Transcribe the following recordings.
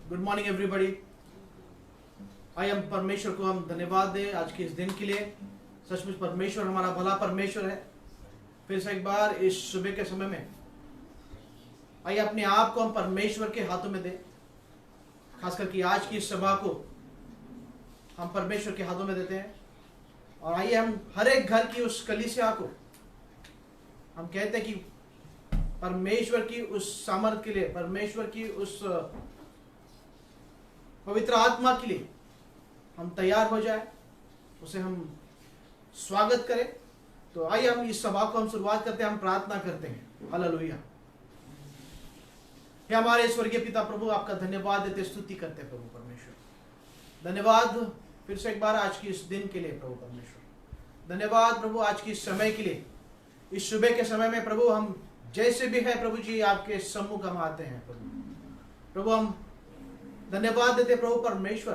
Good morning everybody. आइए हम परमेश्वर को हम धन्यवाद दें आज के इस दिन के लिए। सचमुच परमेश्वर हमारा भला परमेश्वर है। फिर से एक बार इस सुबह के समय में आइए अपने आप को हम परमेश्वर के हाथों में दें। खास करके आज की इस सभा को हम परमेश्वर के हाथों में देते हैं। और आइए हम हर एक घर की उस कलीसिया को हम कहते हैं कि परमेश्वर की उस सामर्थ के लिए, परमेश्वर की उस पवित्र आत्मा के लिए हम तैयार हो जाए, उसे हम स्वागत करें। तो आइए हम इस सभा को हम शुरुआत करते हैं, हम प्रार्थना करते हैं। हालेलुया। हे हमारे स्वर्गीय पिता प्रभु, आपका धन्यवाद देते, स्तुति करते हैं प्रभु परमेश्वर। धन्यवाद फिर से एक बार आज की इस दिन के लिए प्रभु परमेश्वर। धन्यवाद प्रभु आज की इस समय के लिए। इस सुबह के समय में प्रभु हम जैसे भी है प्रभु जी आपके सम्मुख हम आते हैं प्रभु। हम धन्यवाद देते प्रभु परमेश्वर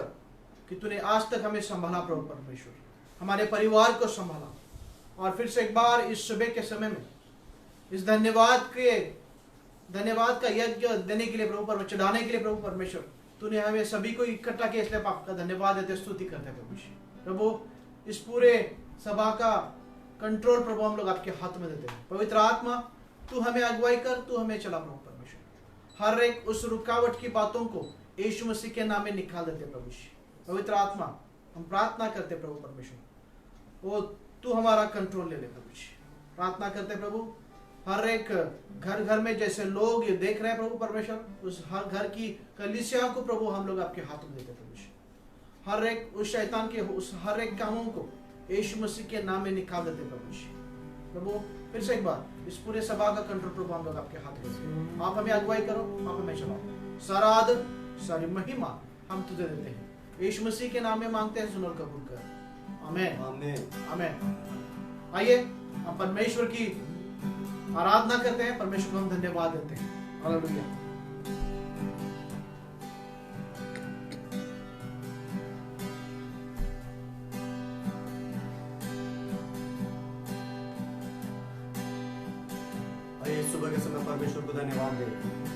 कि तूने आज तक हमें संभाला प्रभु परमेश्वर, हमारे परिवार को संभाला। और फिर से एक बार इस सुबह के समय में इस धन्यवाद का यज्ञ देने के लिए प्रभु परमेश्वर, चढ़ाने के लिए प्रभु परमेश्वर तूने हमें सभी को इकट्ठा किया, इसलिए आपका धन्यवाद देते, स्तुति करते हैं प्रभु। इस पूरे सभा का कंट्रोल प्रभु हम लोग आपके हाथ में देते हैं। पवित्र आत्मा तू हमें अगुवाई कर, तू हमें चला प्रभु परमेश्वर। हर एक उस रुकावट की बातों को यीशु मसीह के नाम में निकाल देते प्रभु। पवित्र आत्मा हम प्रार्थना करते प्रभु परमेश्वर, वो तू हमारा कंट्रोल ले ले प्रभु। प्रार्थना करते प्रभु हर एक घर घर में जैसे लोग ये देख रहे हैं प्रभु परमेश्वर, उस हर घर की कलीसिया को प्रभु हम लोग आपके हाथों में देते प्रभु। हर एक उस शैतान के उस हर एक कामों को यीशु मसीह के नाम में निकाल देते प्रभु। फिर से एक बार इस पूरे सभा का कंट्रोल प्रभु हम लोग आपके हाथ में, आप हमें अगुवाई करो, आप हमें चलाओ। सारा आदर सारी महिमा हम तुझे देते हैं, यीशु मसीह के नाम में मांगते हैं, सुन और कबूल कर। आमीन आमीन आमीन। आइए हम परमेश्वर की आराधना करते हैं, परमेश्वर को हम धन्यवाद देते हैं। हालेलुया। आइए सुबह के समय परमेश्वर को धन्यवाद दें।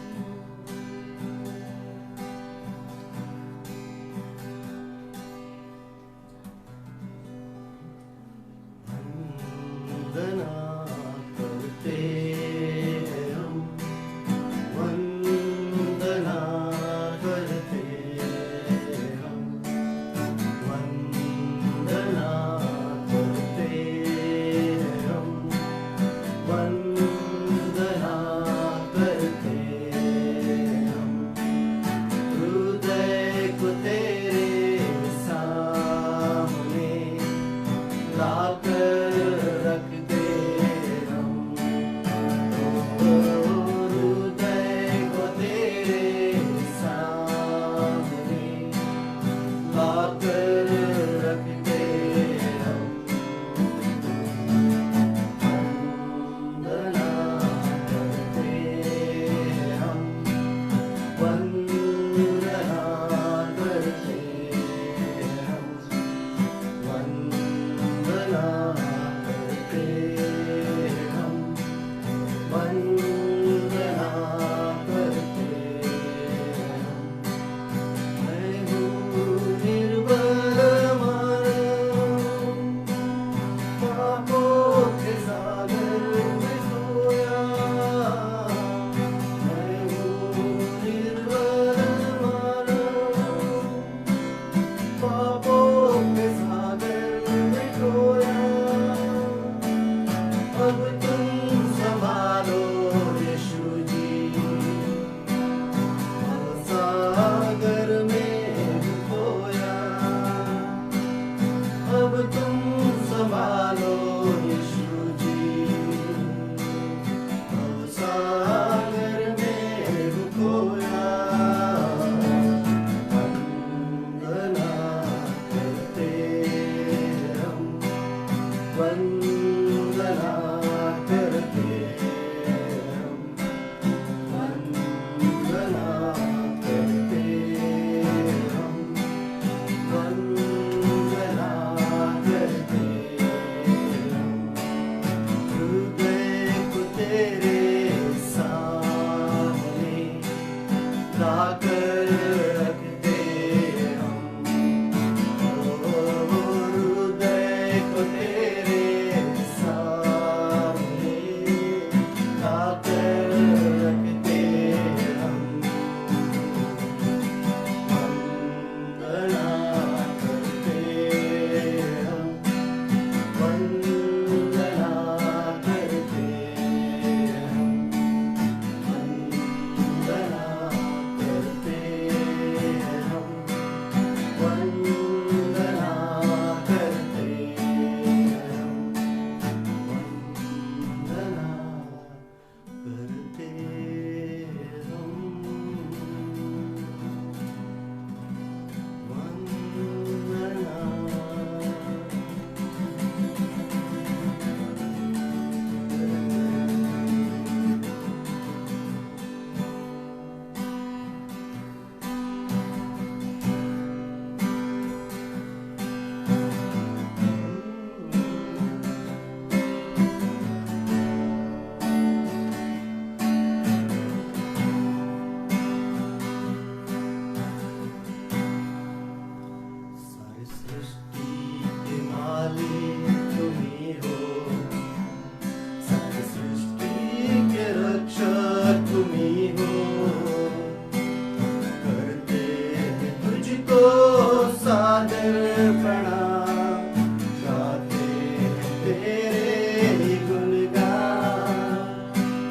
सादर प्रणाम गाते हैं तेरे ही गुणगान।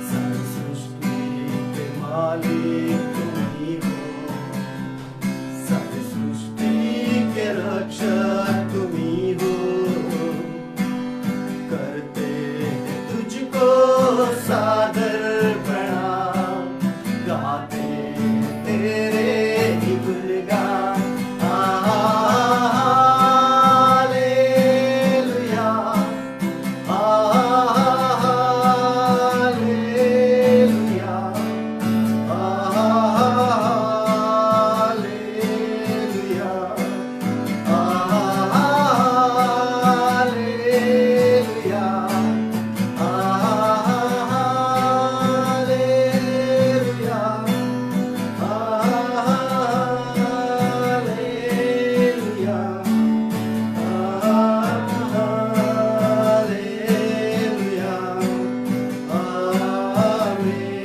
सारी सृष्टि के मालिक तुम ही हो, सारी सृष्टि के रक्षक तुम ही हो। करते हैं तुझको सादर प्रणाम गाते हैं तेरे ही गुणगान। Hallelujah, hallelujah, hallelujah, hallelujah, hallelujah, hallelujah, hallelujah, आमीन।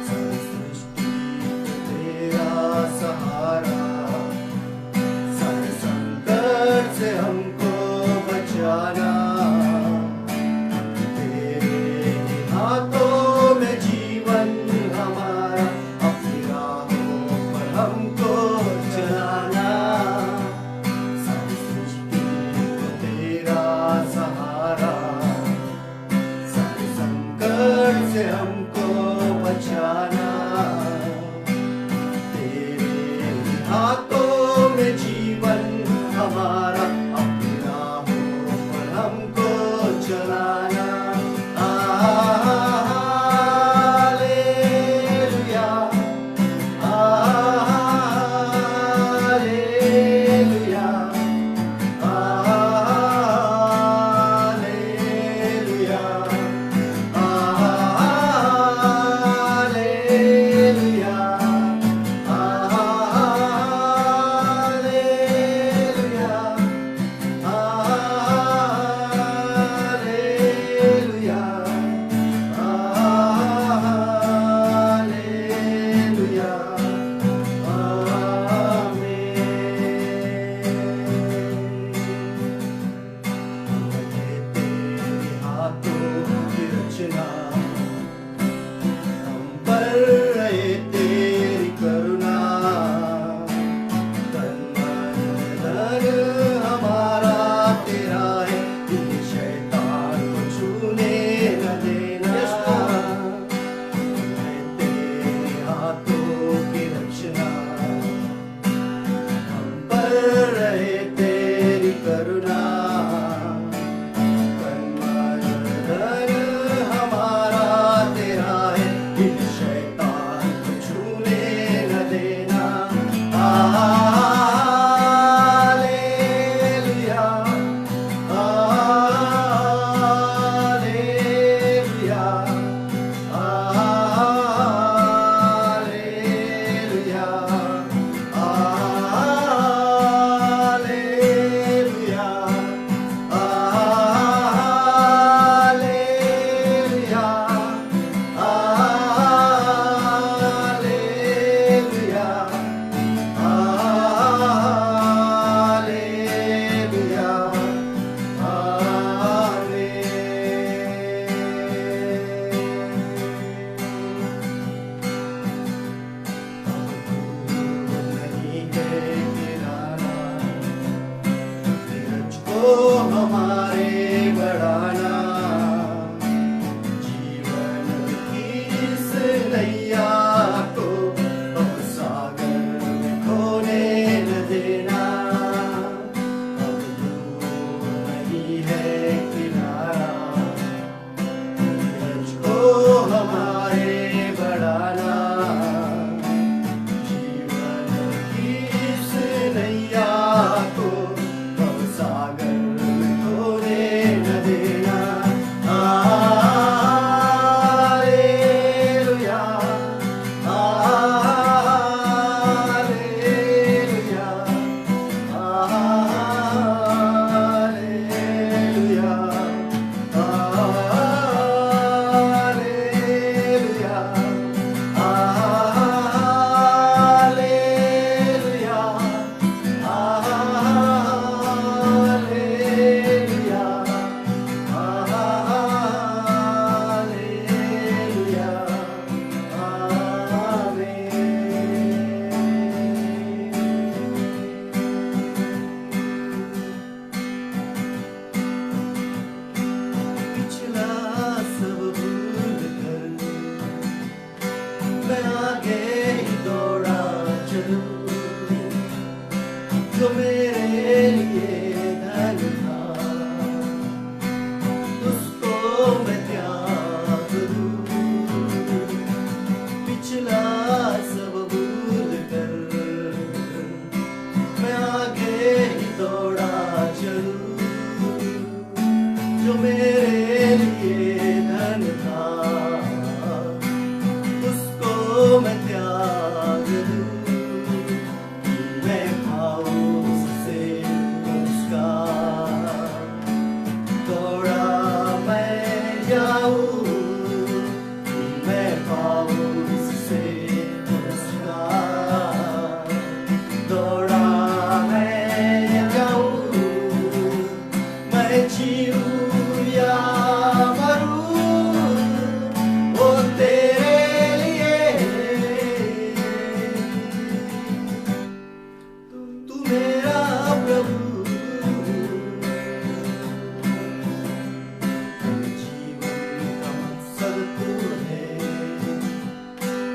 सारी सृष्टि तेरा सहारा, सारे संकट से हमको बचाना। तेरे ही हाथों में जीवन हमारा, अपनी राहों पर हमको चलाना। सारी सृष्टि को तेरा सहारा, सारे संकट से हमको बचाना। तेरे ही हाथों में जीवन हमारा, अपनी राहों पर हमको चलाना। हालेलुया, हालेलुया, हालेलुया, हालेलुया,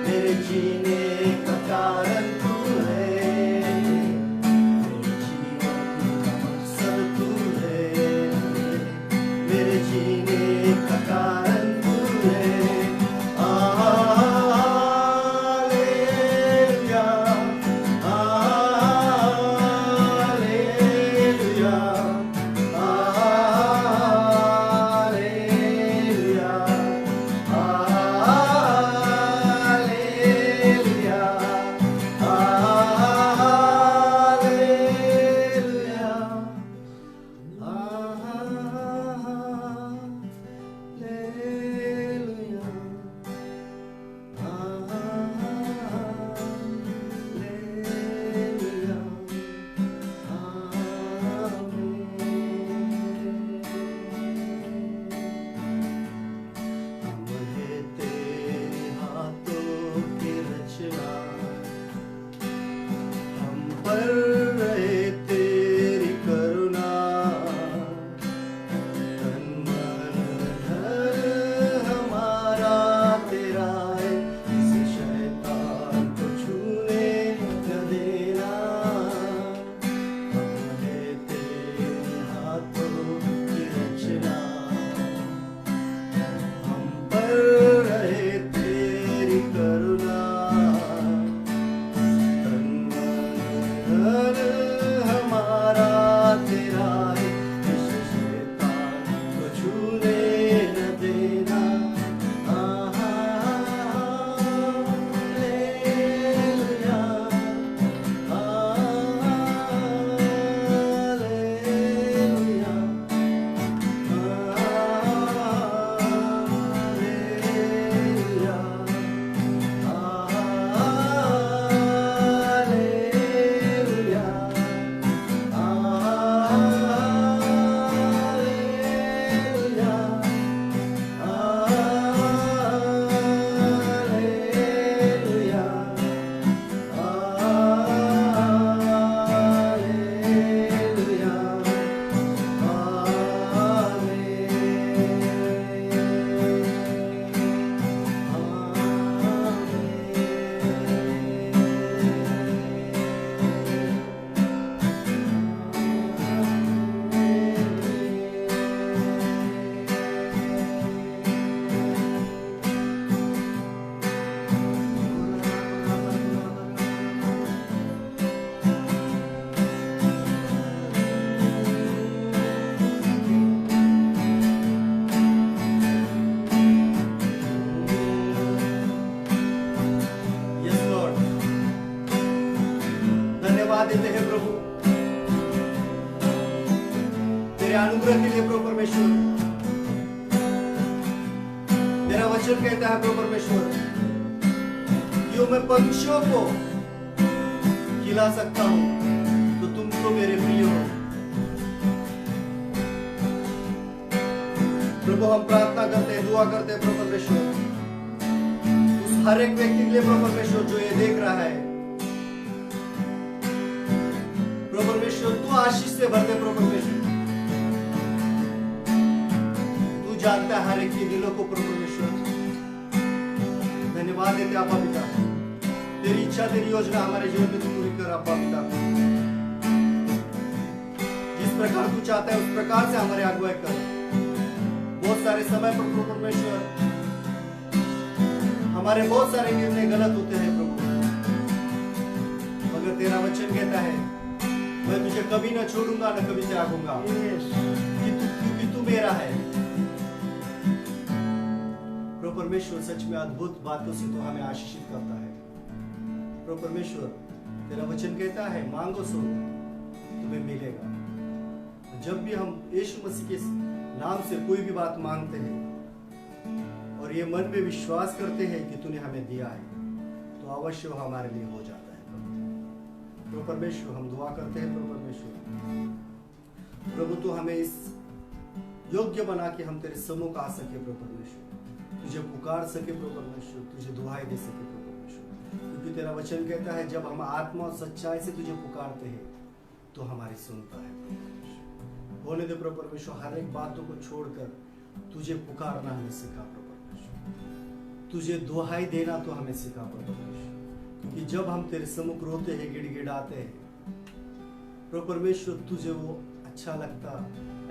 मेरे जीने का कारण तू है, मेरे जीवन का मकसद तू है, मेरे जीने का कारण तू है। देते हैं प्रभु तेरे अनुग्रह के लिए प्रभु परमेश्वर। तेरा वचन कहता है प्रभु परमेश्वर कि मैं पंछियों को खिला सकता हूं तो तुम तो मेरे प्रिय हो। प्रभु हम प्रार्थना करते हैं, दुआ करते हैं प्रभु परमेश्वर उस हर एक व्यक्ति के लिए प्रभु परमेश्वर जो ये देख रहा है प्रभु परमेश्वर, तू आशीष से भरते प्रभु परमेश्वर। तू जानता है हर एक के दिलों को प्रभु परमेश्वर। धन्यवाद देते आपा पिता, तेरी इच्छा तेरी योजना हमारे जीवन में तू पूरी कर आपा पिता। जिस प्रकार तू चाहता है उस प्रकार से हमारे अगुवाई कर। बहुत सारे समय पर प्रभु परमेश्वर हमारे बहुत सारे निर्णय गलत होते हैं प्रभु, मगर तेरा वचन कहता है मैं तुझे कभी न छोड़ूंगा न कभी त्यागूंगा, क्योंकि तू मेरा है। प्रभु परमेश्वर सच में अद्भुत बातों से तू हमें आशीषित करता है। प्रभु परमेश्वर तेरा वचन कहता है मांगो सो तुम्हें मिलेगा। जब भी हम यीशु मसीह के नाम से कोई भी बात मांगते हैं और ये मन में विश्वास करते हैं कि तूने हमें दिया है तो अवश्य वो हमारे लिए हो जाता है। प्रभु परमेश्वर हम दुआ करते हैं प्रभु परमेश्वर, प्रभु तू हमें इस योग्य बना के हम तेरे सम्मुख आ सके प्रभु परमेश्वर, तुझे पुकार सके प्रभु परमेश्वर, तुझे दुआएं दे सके प्रभु परमेश्वर। क्योंकि तेरा वचन कहता है जब हम आत्मा और सच्चाई से तुझे पुकारते हैं तो हमारी सुनता है प्रभु परमेश्वर। होने दे प्रभु परमेश्वर हर एक बातों को छोड़कर तुझे पुकारना हमें सिखा प्रभु परमेश्वर। तुझे दुहाई देना तो हमें सिखा प्रभु परमेश्वर, क्योंकि जब हम तेरे सम्मुख रोते हैं, गिड़गिड़ाते हैं प्रभु परमेश्वर, तुझे वो अच्छा लगता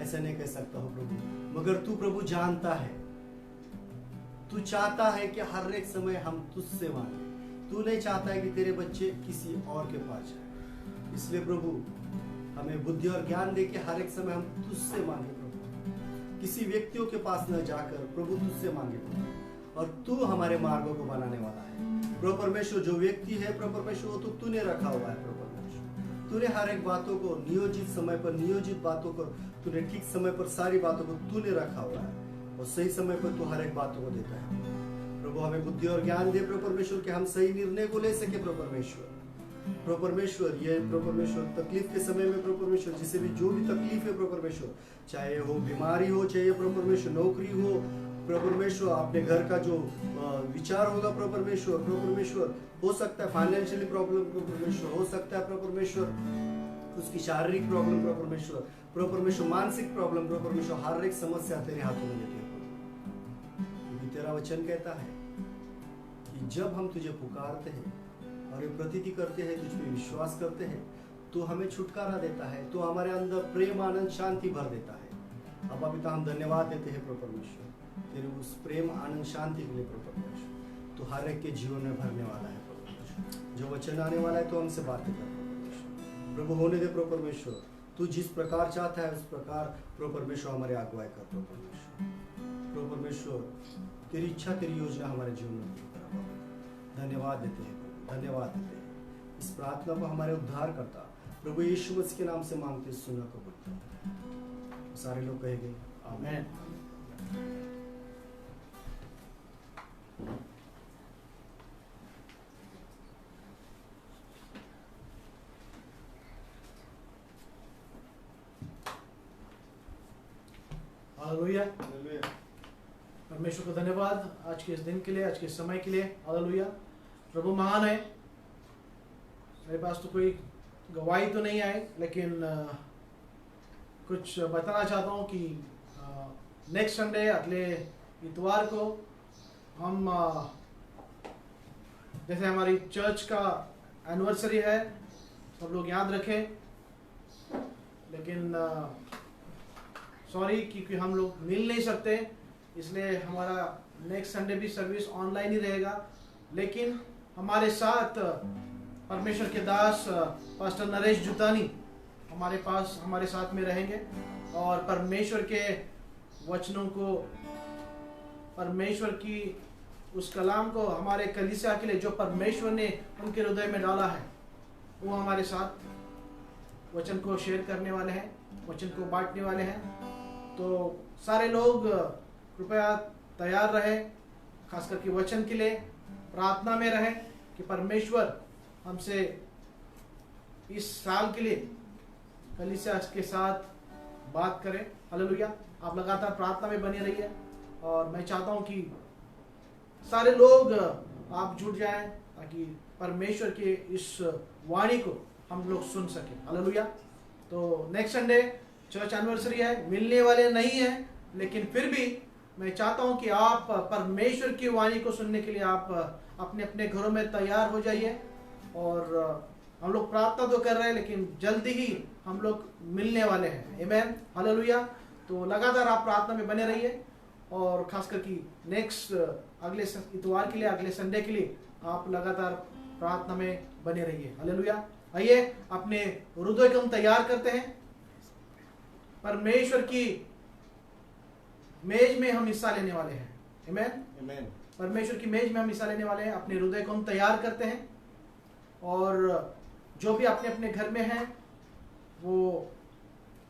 ऐसा नहीं कह सकता हो प्रभु, मगर तू प्रभु जानता है, तू चाहता है कि हर एक समय हम तुझसे मांगे। तू नहीं चाहता है कि तेरे बच्चे किसी और के पास जाए। इसलिए प्रभु हमें बुद्धि और ज्ञान दे के हर एक समय हम तुझसे मांगे प्रभु, किसी व्यक्तियों के पास न जाकर प्रभु तुझसे मांगे प्रभु, और तू हमारे मार्गों को बनाने वाला है प्रभु परमेश्वर। जो व्यक्ति है प्रभु परमेश्वर, वो तो तूने रखा हुआ है प्रभु परमेश्वर। तूने हर एक बातों को नियोजित समय पर, नियोजित बातों को तूने ठीक समय पर, सारी बातों को तूने रखा हुआ है, और सही समय पर तू हर एक बातों को देता है प्रभु। हमें बुद्धि और ज्ञान दे प्रभु परमेश्वर कि हम सही निर्णय को ले सके प्रभु परमेश्वर। प्रभु परमेश्वर, ये प्रभु परमेश्वर तकलीफ के समय में प्रभु परमेश्वर, जिसे भी जो भी तकलीफ है प्रभु परमेश्वर, चाहे हो बीमारी हो, चाहे प्रभु परमेश्वर नौकरी हो प्रभु परमेश्वर, अपने घर का जो विचार होगा प्रभु परमेश्वर, हो सकता है फाइनेंशियली प्रॉब्लम प्रभु परमेश्वर, हो सकता है प्रभु परमेश्वर उसकी शारीरिक प्रॉब्लम प्रभु परमेश्वर, मानसिक प्रॉब्लम प्रभु परमेश्वर, हर एक समस्या तेरे हाथों में देते हैं। क्योंकि तेरा वचन कहता है कि जब हम तुझे पुकारते हैं और ये प्रतीति करते हैं, तुझ पे विश्वास करते हैं, तो हमें छुटकारा देता है, तो हमारे अंदर प्रेम, आनंद, शांति भर देता है। अब पिता हम धन्यवाद देते हैं प्रभु परमेश्वर तेरे उस प्रेम, आनंद, शांति के लिए प्रभु परमेश्वर। तो हर एक के जीवन में भरने वाला है प्रभु परमेश्वर। जो वचन आने वाला है तो हमसे बातें कर प्रभु, होने दे प्रभु परमेश्वर। तू जिस प्रकार चाहता है उस प्रकार प्रभु परमेश्वर हमारे अगुवाई कर प्रभु परमेश्वर। प्रभु परमेश्वर तेरी इच्छा, तेरी योजना हमारे जीवन में पूरी कर प्रभु। धन्यवाद देते हैं प्रभु, धन्यवाद देते हैं। इस प्रार्थना को हमारे उद्धार करता प्रभु यीशु मसीह के नाम से मांगते, सुना कबूल करते। सारे लोग कहेंगे आमीन। हालेलुया। परमेश्वर को धन्यवाद आज के इस दिन के लिए, आज के इस समय के लिए। हालेलुया। प्रभु महान है। मेरे पास तो कोई गवाही तो नहीं आई, लेकिन कुछ बताना चाहता हूँ कि नेक्स्ट संडे, अगले इतवार को हम जैसे हमारी चर्च का एनिवर्सरी है, सब लोग याद रखें। लेकिन सॉरी क्योंकि हम लोग मिल नहीं सकते, इसलिए हमारा नेक्स्ट संडे भी सर्विस ऑनलाइन ही रहेगा। लेकिन हमारे साथ परमेश्वर के दास पास्टर नरेश जुतानी हमारे साथ में रहेंगे और परमेश्वर के वचनों को, परमेश्वर की उस कलाम को हमारे कलीसिया के लिए जो परमेश्वर ने उनके हृदय में डाला है, वो हमारे साथ वचन को शेयर करने वाले हैं, वचन को बांटने वाले हैं। तो सारे लोग कृपया तैयार रहे, खास करके वचन के लिए प्रार्थना में रहे कि परमेश्वर हमसे इस साल के लिए कलीसिया के साथ बात करें। हालेलुया। आप लगातार प्रार्थना में बने रहिए और मैं चाहता हूं कि सारे लोग आप जुट जाएं ताकि परमेश्वर के इस वाणी को हम लोग सुन सकें। हालेलुया। तो नेक्स्ट संडे चर्च एनिवर्सरी है, मिलने वाले नहीं है, लेकिन फिर भी मैं चाहता हूं कि आप परमेश्वर की वाणी को सुनने के लिए आप अपने अपने घरों में तैयार हो जाइए। और हम लोग प्रार्थना तो कर रहे हैं, लेकिन जल्दी ही हम लोग मिलने वाले हैं। आमीन। हालेलुया। तो लगातार आप प्रार्थना में बने रहिए और खास करके नेक्स्ट अगले इतवार के लिए, अगले संडे के लिए आप लगातार प्रार्थना में बने रहिए। हालेलुया। आइए अपने हृदय को हम तैयार करते हैं, परमेश्वर की मेज में हम हिस्सा लेने वाले हैं। आमीन। परमेश्वर की मेज में हम हिस्सा लेने वाले हैं। अपने हृदय को हम तैयार करते हैं और जो भी अपने अपने घर में हैं वो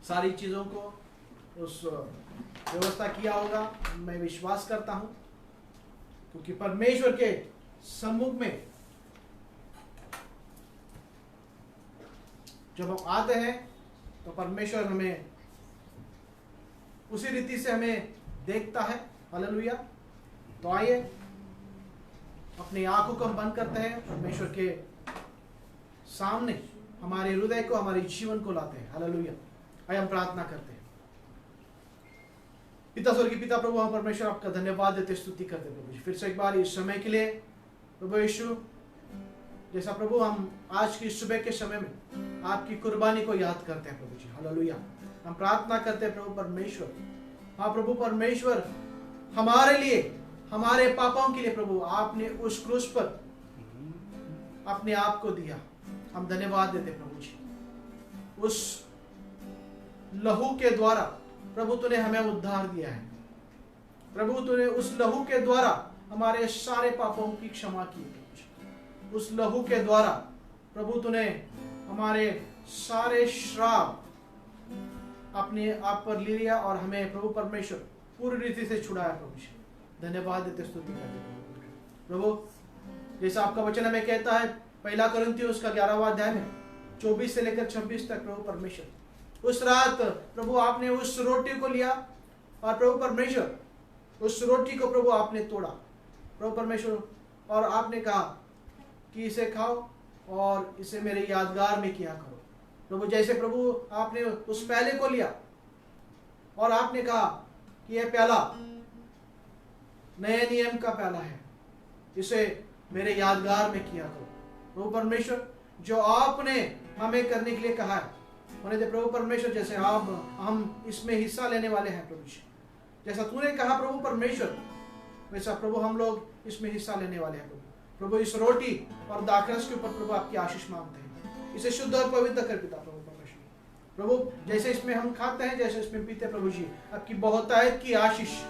सारी चीज़ों को उस व्यवस्था किया होगा, मैं विश्वास करता हूं, क्योंकि परमेश्वर के सम्मुख में जब हम आते हैं तो परमेश्वर हमें उसी रीति से हमें देखता है। हालेलुया। तो आइए अपनी आंखों को हम बंद करते हैं, परमेश्वर के सामने हमारे हृदय को, हमारे जीवन को लाते हैं। हालेलुया। आइए हम प्रार्थना करते हैं। पिता स्वर्गीय पिता प्रभु हम परमेश्वर आपका धन्यवाद देते स्तुति करते प्रभु जी, फिर से एक बार इस समय के लिए प्रभु यीशु, जैसा प्रभु हम आज की सुबह के समय में आपकी कुर्बानी को याद करते हैं प्रभु जी, हालेलुया। हम प्रार्थना करते हैं प्रभु परमेश्वर, हाँ प्रभु परमेश्वर, हमारे लिए, हमारे पापों के लिए प्रभु आपने उस क्रूस पर अपने आप को दिया। हम धन्यवाद देते प्रभु जी, उस लहू के द्वारा प्रभु तूने हमें उद्धार दिया है। प्रभु तूने उस लहू के द्वारा हमारे सारे पापों की क्षमा की प्रभु जी। उस लहू के द्वारा प्रभु तूने हमारे सारे श्राप अपने आप पर ले लिया और हमें प्रभु परमेश्वर पूरी रीति से छुड़ाया प्रभु जी। धन्यवाद देते स्तुति करते प्रभु, जैसा आपका वचन हमें कहता है पहला कोरिन्थियों उसका 11वां अध्याय में 24 से लेकर 26 तक प्रभु परमेश्वर, उस रात प्रभु आपने उस रोटी को लिया और प्रभु परमेश्वर उस रोटी को प्रभु आपने तोड़ा प्रभु परमेश्वर, और आपने कहा कि इसे खाओ और इसे मेरे यादगार में किया करो प्रभु। जैसे प्रभु आपने उस प्याले को लिया और आपने कहा कि यह प्याला नए नियम का प्याला है, इसे मेरे यादगार में किया करो प्रभु परमेश्वर। जो आपने हमें करने के लिए कहा है होने दे प्रभु परमेश्वर, जैसे आप हम इसमें हिस्सा लेने वाले हैं प्रभु जी, जैसा तूने कहा प्रभु परमेश्वर वैसा प्रभु हम लोग इसमें हिस्सा लेने वाले हैं प्रभु। इस रोटी और दाखरस के ऊपर प्रभु आपकी आशीष मांगते हैं, इसे शुद्ध और पवित्र कर पिता प्रभु परमेश्वर। प्रभु जैसे इसमें हम खाते हैं, जैसे इसमें पीते प्रभु जी, आपकी बहुतायत की आशीष,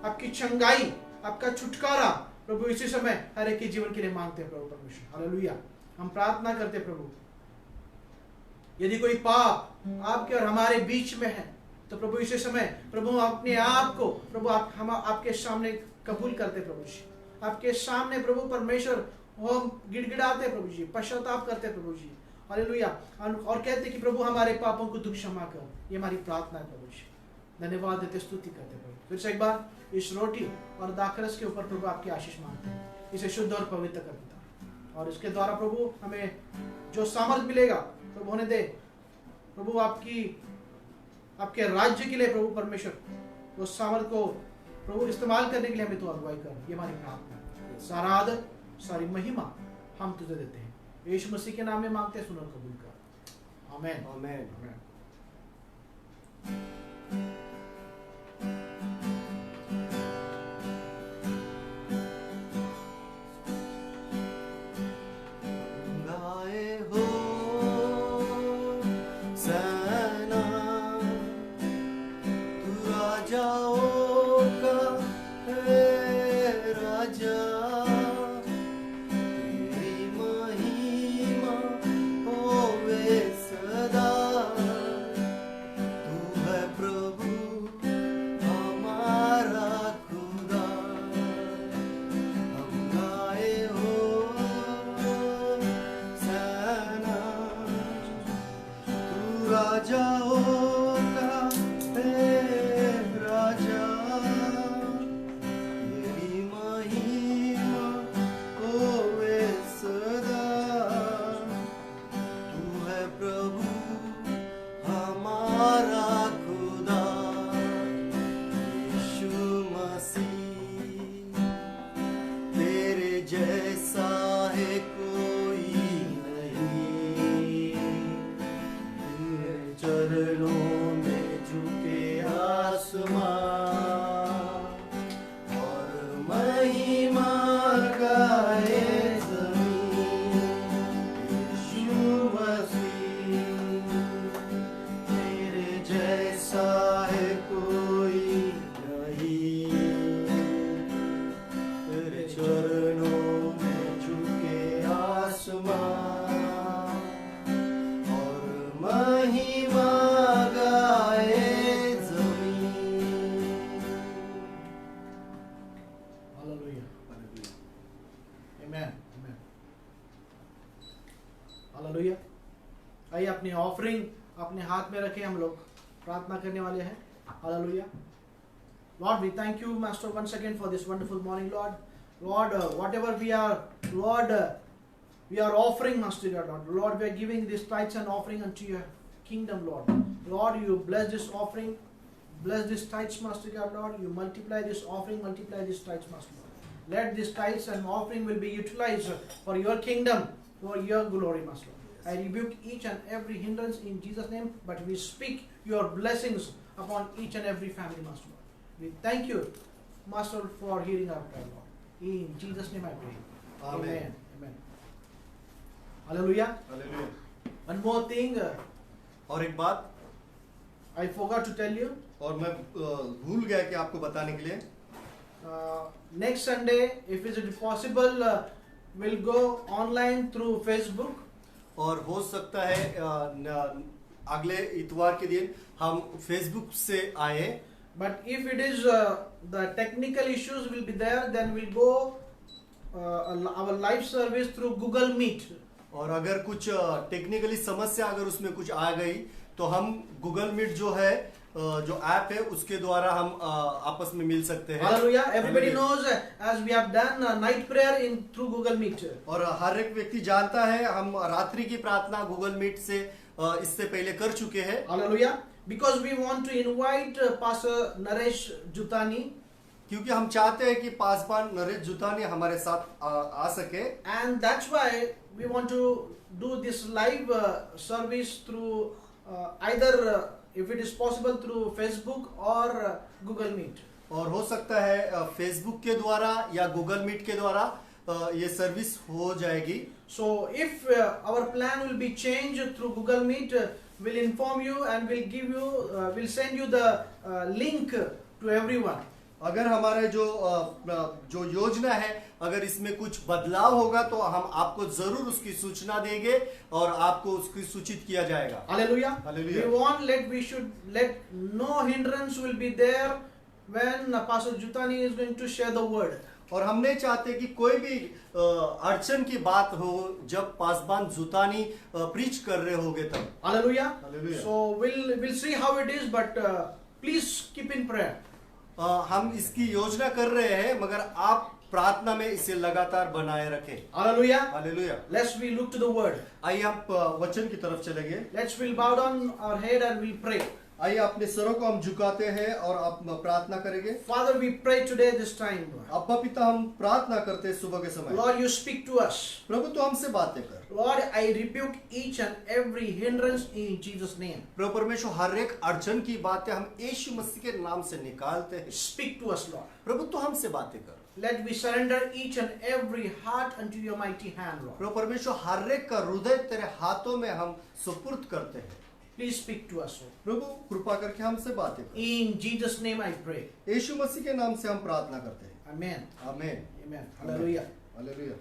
आपकी चंगाई, आपका छुटकारा प्रभु इसी समय हर एक के जीवन के लिए मांगते हैं प्रभु परमेश्वर, हालेलुया। हम प्रार्थना करते प्रभु, यदि कोई पाप आपके और हमारे बीच में है तो प्रभु इसी समय प्रभु अपने आप को प्रभु हम आपके सामने कबूल करते प्रभु जी, आपके सामने प्रभु परमेश्वर हम गिड़गिड़ाते प्रभु जी, पश्चाताप करते प्रभु जी, हालेलुया। और कहते कि प्रभु हमारे पापों को दुख क्षमा कर, ये हमारी प्रार्थना है प्रभु जी। धन्यवाद देते स्तुति करते प्रभु, फिर से एक बार इस रोटी और दाखरस के ऊपर प्रभु आपकी आशीष मांगते हैं, इसे शुद्ध और पवित्र कर पिता, और इसके द्वारा प्रभु हमें जो सामर्थ मिलेगा प्रभु होने दे प्रभु आपके राज्य के लिए प्रभु परमेश्वर, उस सामर्थ को प्रभु इस्तेमाल करने के लिए हमें तो अगुवाई कर, ये हमारी प्रार्थना है। सारा आदर सारी महिमा हम तुझे देते हैं, यीशु मसीह के नाम में मांगते हैं, सुनो कबूल कर, आमेन आमेन आमेन। हालेलुया। आइए अपनी ऑफरिंग अपने हाथ में रखें, हम लोग प्रार्थना करने वाले हैं। Hallelujah. Lord, we thank you, Master, once again for this wonderful morning, Lord. Lord, whatever we are, Lord, we are offering, Master God, Lord. Lord, we are giving this tithes and offering unto your kingdom, Lord. Lord, you bless this offering. Bless this tithes, Master God, Lord. You multiply this offering, multiply this tithes, Master Lord. Let this tithes and offering will be utilized for your kingdom, for your glory, Master Lord. I rebuke each and every hindrance in Jesus' name, but we speak your blessings upon each and every family, Master Lord. We thank you, Master, for hearing our prayer, Lord. In Jesus' name I pray. Amen. Amen. Hallelujah. Hallelujah. One more thing और एक बात I forgot to tell you. और मैं भूल गया कि आपको बताने के लिए Next Sunday, if it is possible, we'll go online through Facebook. और हो सकता है अगले इतवार के दिन हम फेसबुक से आए। But if it is the technical issues will be there, then we'll go our live service through Google Meet. और अगर कुछ टेक्निकली समस्या अगर उसमें कुछ आ गई तो हम गूगल मीट जो है जो ऐप है उसके द्वारा हम आपस में मिल सकते हैं। Hallelujah. Everybody knows as we have done night prayer in through Google Meet. और हर एक व्यक्ति जानता है हम रात्रि की प्रार्थना गूगल मीट से इससे पहले कर चुके हैं। Hallelujah. Because we want to invite Pastor Naresh Jutani. क्योंकि हम चाहते हैं कि पासवान नरेश जुतानी हमारे साथ आ सके। And that's why we want to do this live service through either if it is possible through Facebook or Google Meet. और हो सकता है फेसबुक के द्वारा या गूगल मीट के द्वारा ये सर्विस हो जाएगी। So if our plan will be changed through Google Meet, we'll inform you and we'll give you, we'll send you the link to everyone. अगर हमारे जो योजना है अगर इसमें कुछ बदलाव होगा तो हम आपको जरूर उसकी सूचना देंगे और आपको उसकी सूचित किया जाएगा। Hallelujah. Hallelujah. We should let no hindrance will be there when Pastor Jutani is going to share the word. और हम नहीं चाहते कि कोई भी अड़चन की बात हो जब पासवान जुतानी प्रीच कर रहे होगे तब। Hallelujah. Hallelujah. So we'll see how it is, but please keep in prayer. हम इसकी योजना कर रहे हैं मगर आप प्रार्थना में इसे लगातार बनाए रखें। Hallelujah. Hallelujah. Let's we look to the word. आइए हम वचन की तरफ चलेंगे। We'll bow down our head and we'll pray. आइए अपने सरों को हम झुकाते हैं और आप प्रार्थना करेंगे। Father, we pray today this time. अब्बा पिता हम प्रार्थना करते हैं सुबह के समय। Lord, you speak to us. प्रभु तो हमसे बातें कर। Lord, I rebuke each and every hindrance in Jesus' name. प्रभु परमेश्वर हर एक अड़चन की बातें हम यीशु मसीह के नाम से निकालते हैं। Speak to us, Lord. प्रभु तो हमसे बातें कर। Let we surrender each and every heart unto your mighty hand, Lord. प्रभु परमेश्वर हर एक का हृदय तेरे हाथों में हम सुपुर्द करते हैं। Please speak to us, Lord. प्रभु कृपा करके हमसे बातें कर। In Jesus' name I pray. यीशु मसीह के नाम से हम प्रार्थना करते हैं। Amen. आमीन। Amen. Hallelujah. Hallelujah.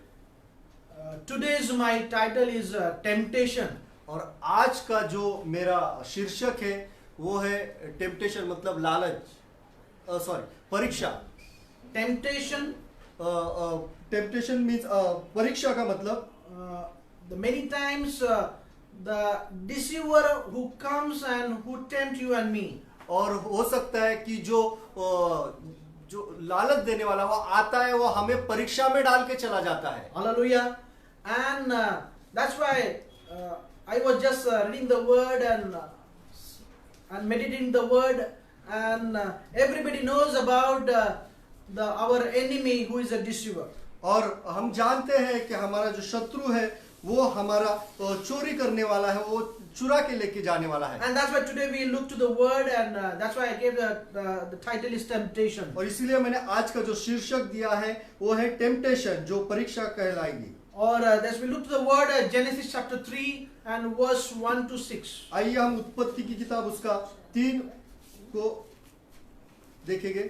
Today's my title is temptation. और आज का जो मेरा शीर्षक है वो है टेम्पटेशन मतलब लालच सॉरी परीक्षा। Temptation. टेम्पटेशन मीन्स परीक्षा का मतलब The many times the deceiver who comes and who tempt you and me. और हो सकता है कि जो लालच देने वाला वो आता है वो हमें परीक्षा में डाल के चला जाता है। Hallelujah. And that's why I was just reading the word and meditating the word, and everybody knows about our enemy who is a deceiver. और हम जानते हैं कि हमारा जो शत्रु है वो हमारा चोरी करने वाला है, वो चुरा के लेके जाने वाला है। And that's why today we look to the word, and that's why I gave the title is temptation. और इसीलिए मैंने आज का जो शीर्षक दिया है वो है टेम्पटेशन जो परीक्षा कहलाएगी। Or as we look to the word Genesis chapter 3 and verse 1 to 6. आइए हम उत्पत्ति की किताब उसका 3 को देखेंगे।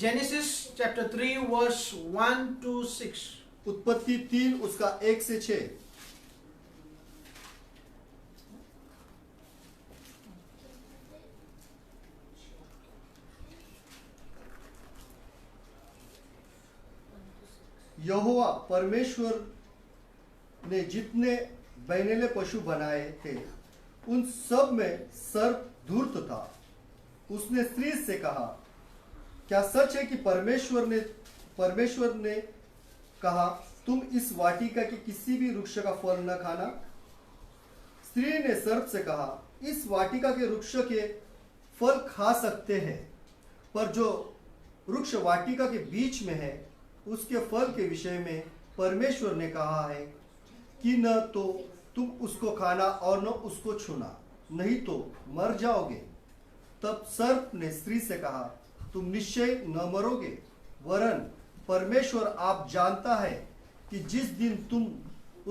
Genesis chapter 3 verse 1 to 6. उत्पत्ति 3 उसका 1 से 6। यहोवा परमेश्वर ने जितने बैनेले पशु बनाए थे उन सब में सर्प धूर्त था। उसने स्त्री से कहा, क्या सच है कि परमेश्वर ने कहा तुम इस वाटिका के किसी भी वृक्ष का फल न खाना? स्त्री ने सर्प से कहा, इस वाटिका के वृक्ष के फल खा सकते हैं, पर जो वृक्ष वाटिका के बीच में है उसके फल के विषय में परमेश्वर ने कहा है कि न तो तुम उसको खाना और न उसको छूना, नहीं तो मर जाओगे। तब सर्प ने स्त्री से कहा, तुम निश्चय न मरोगे, वरन परमेश्वर आप जानता है कि जिस दिन तुम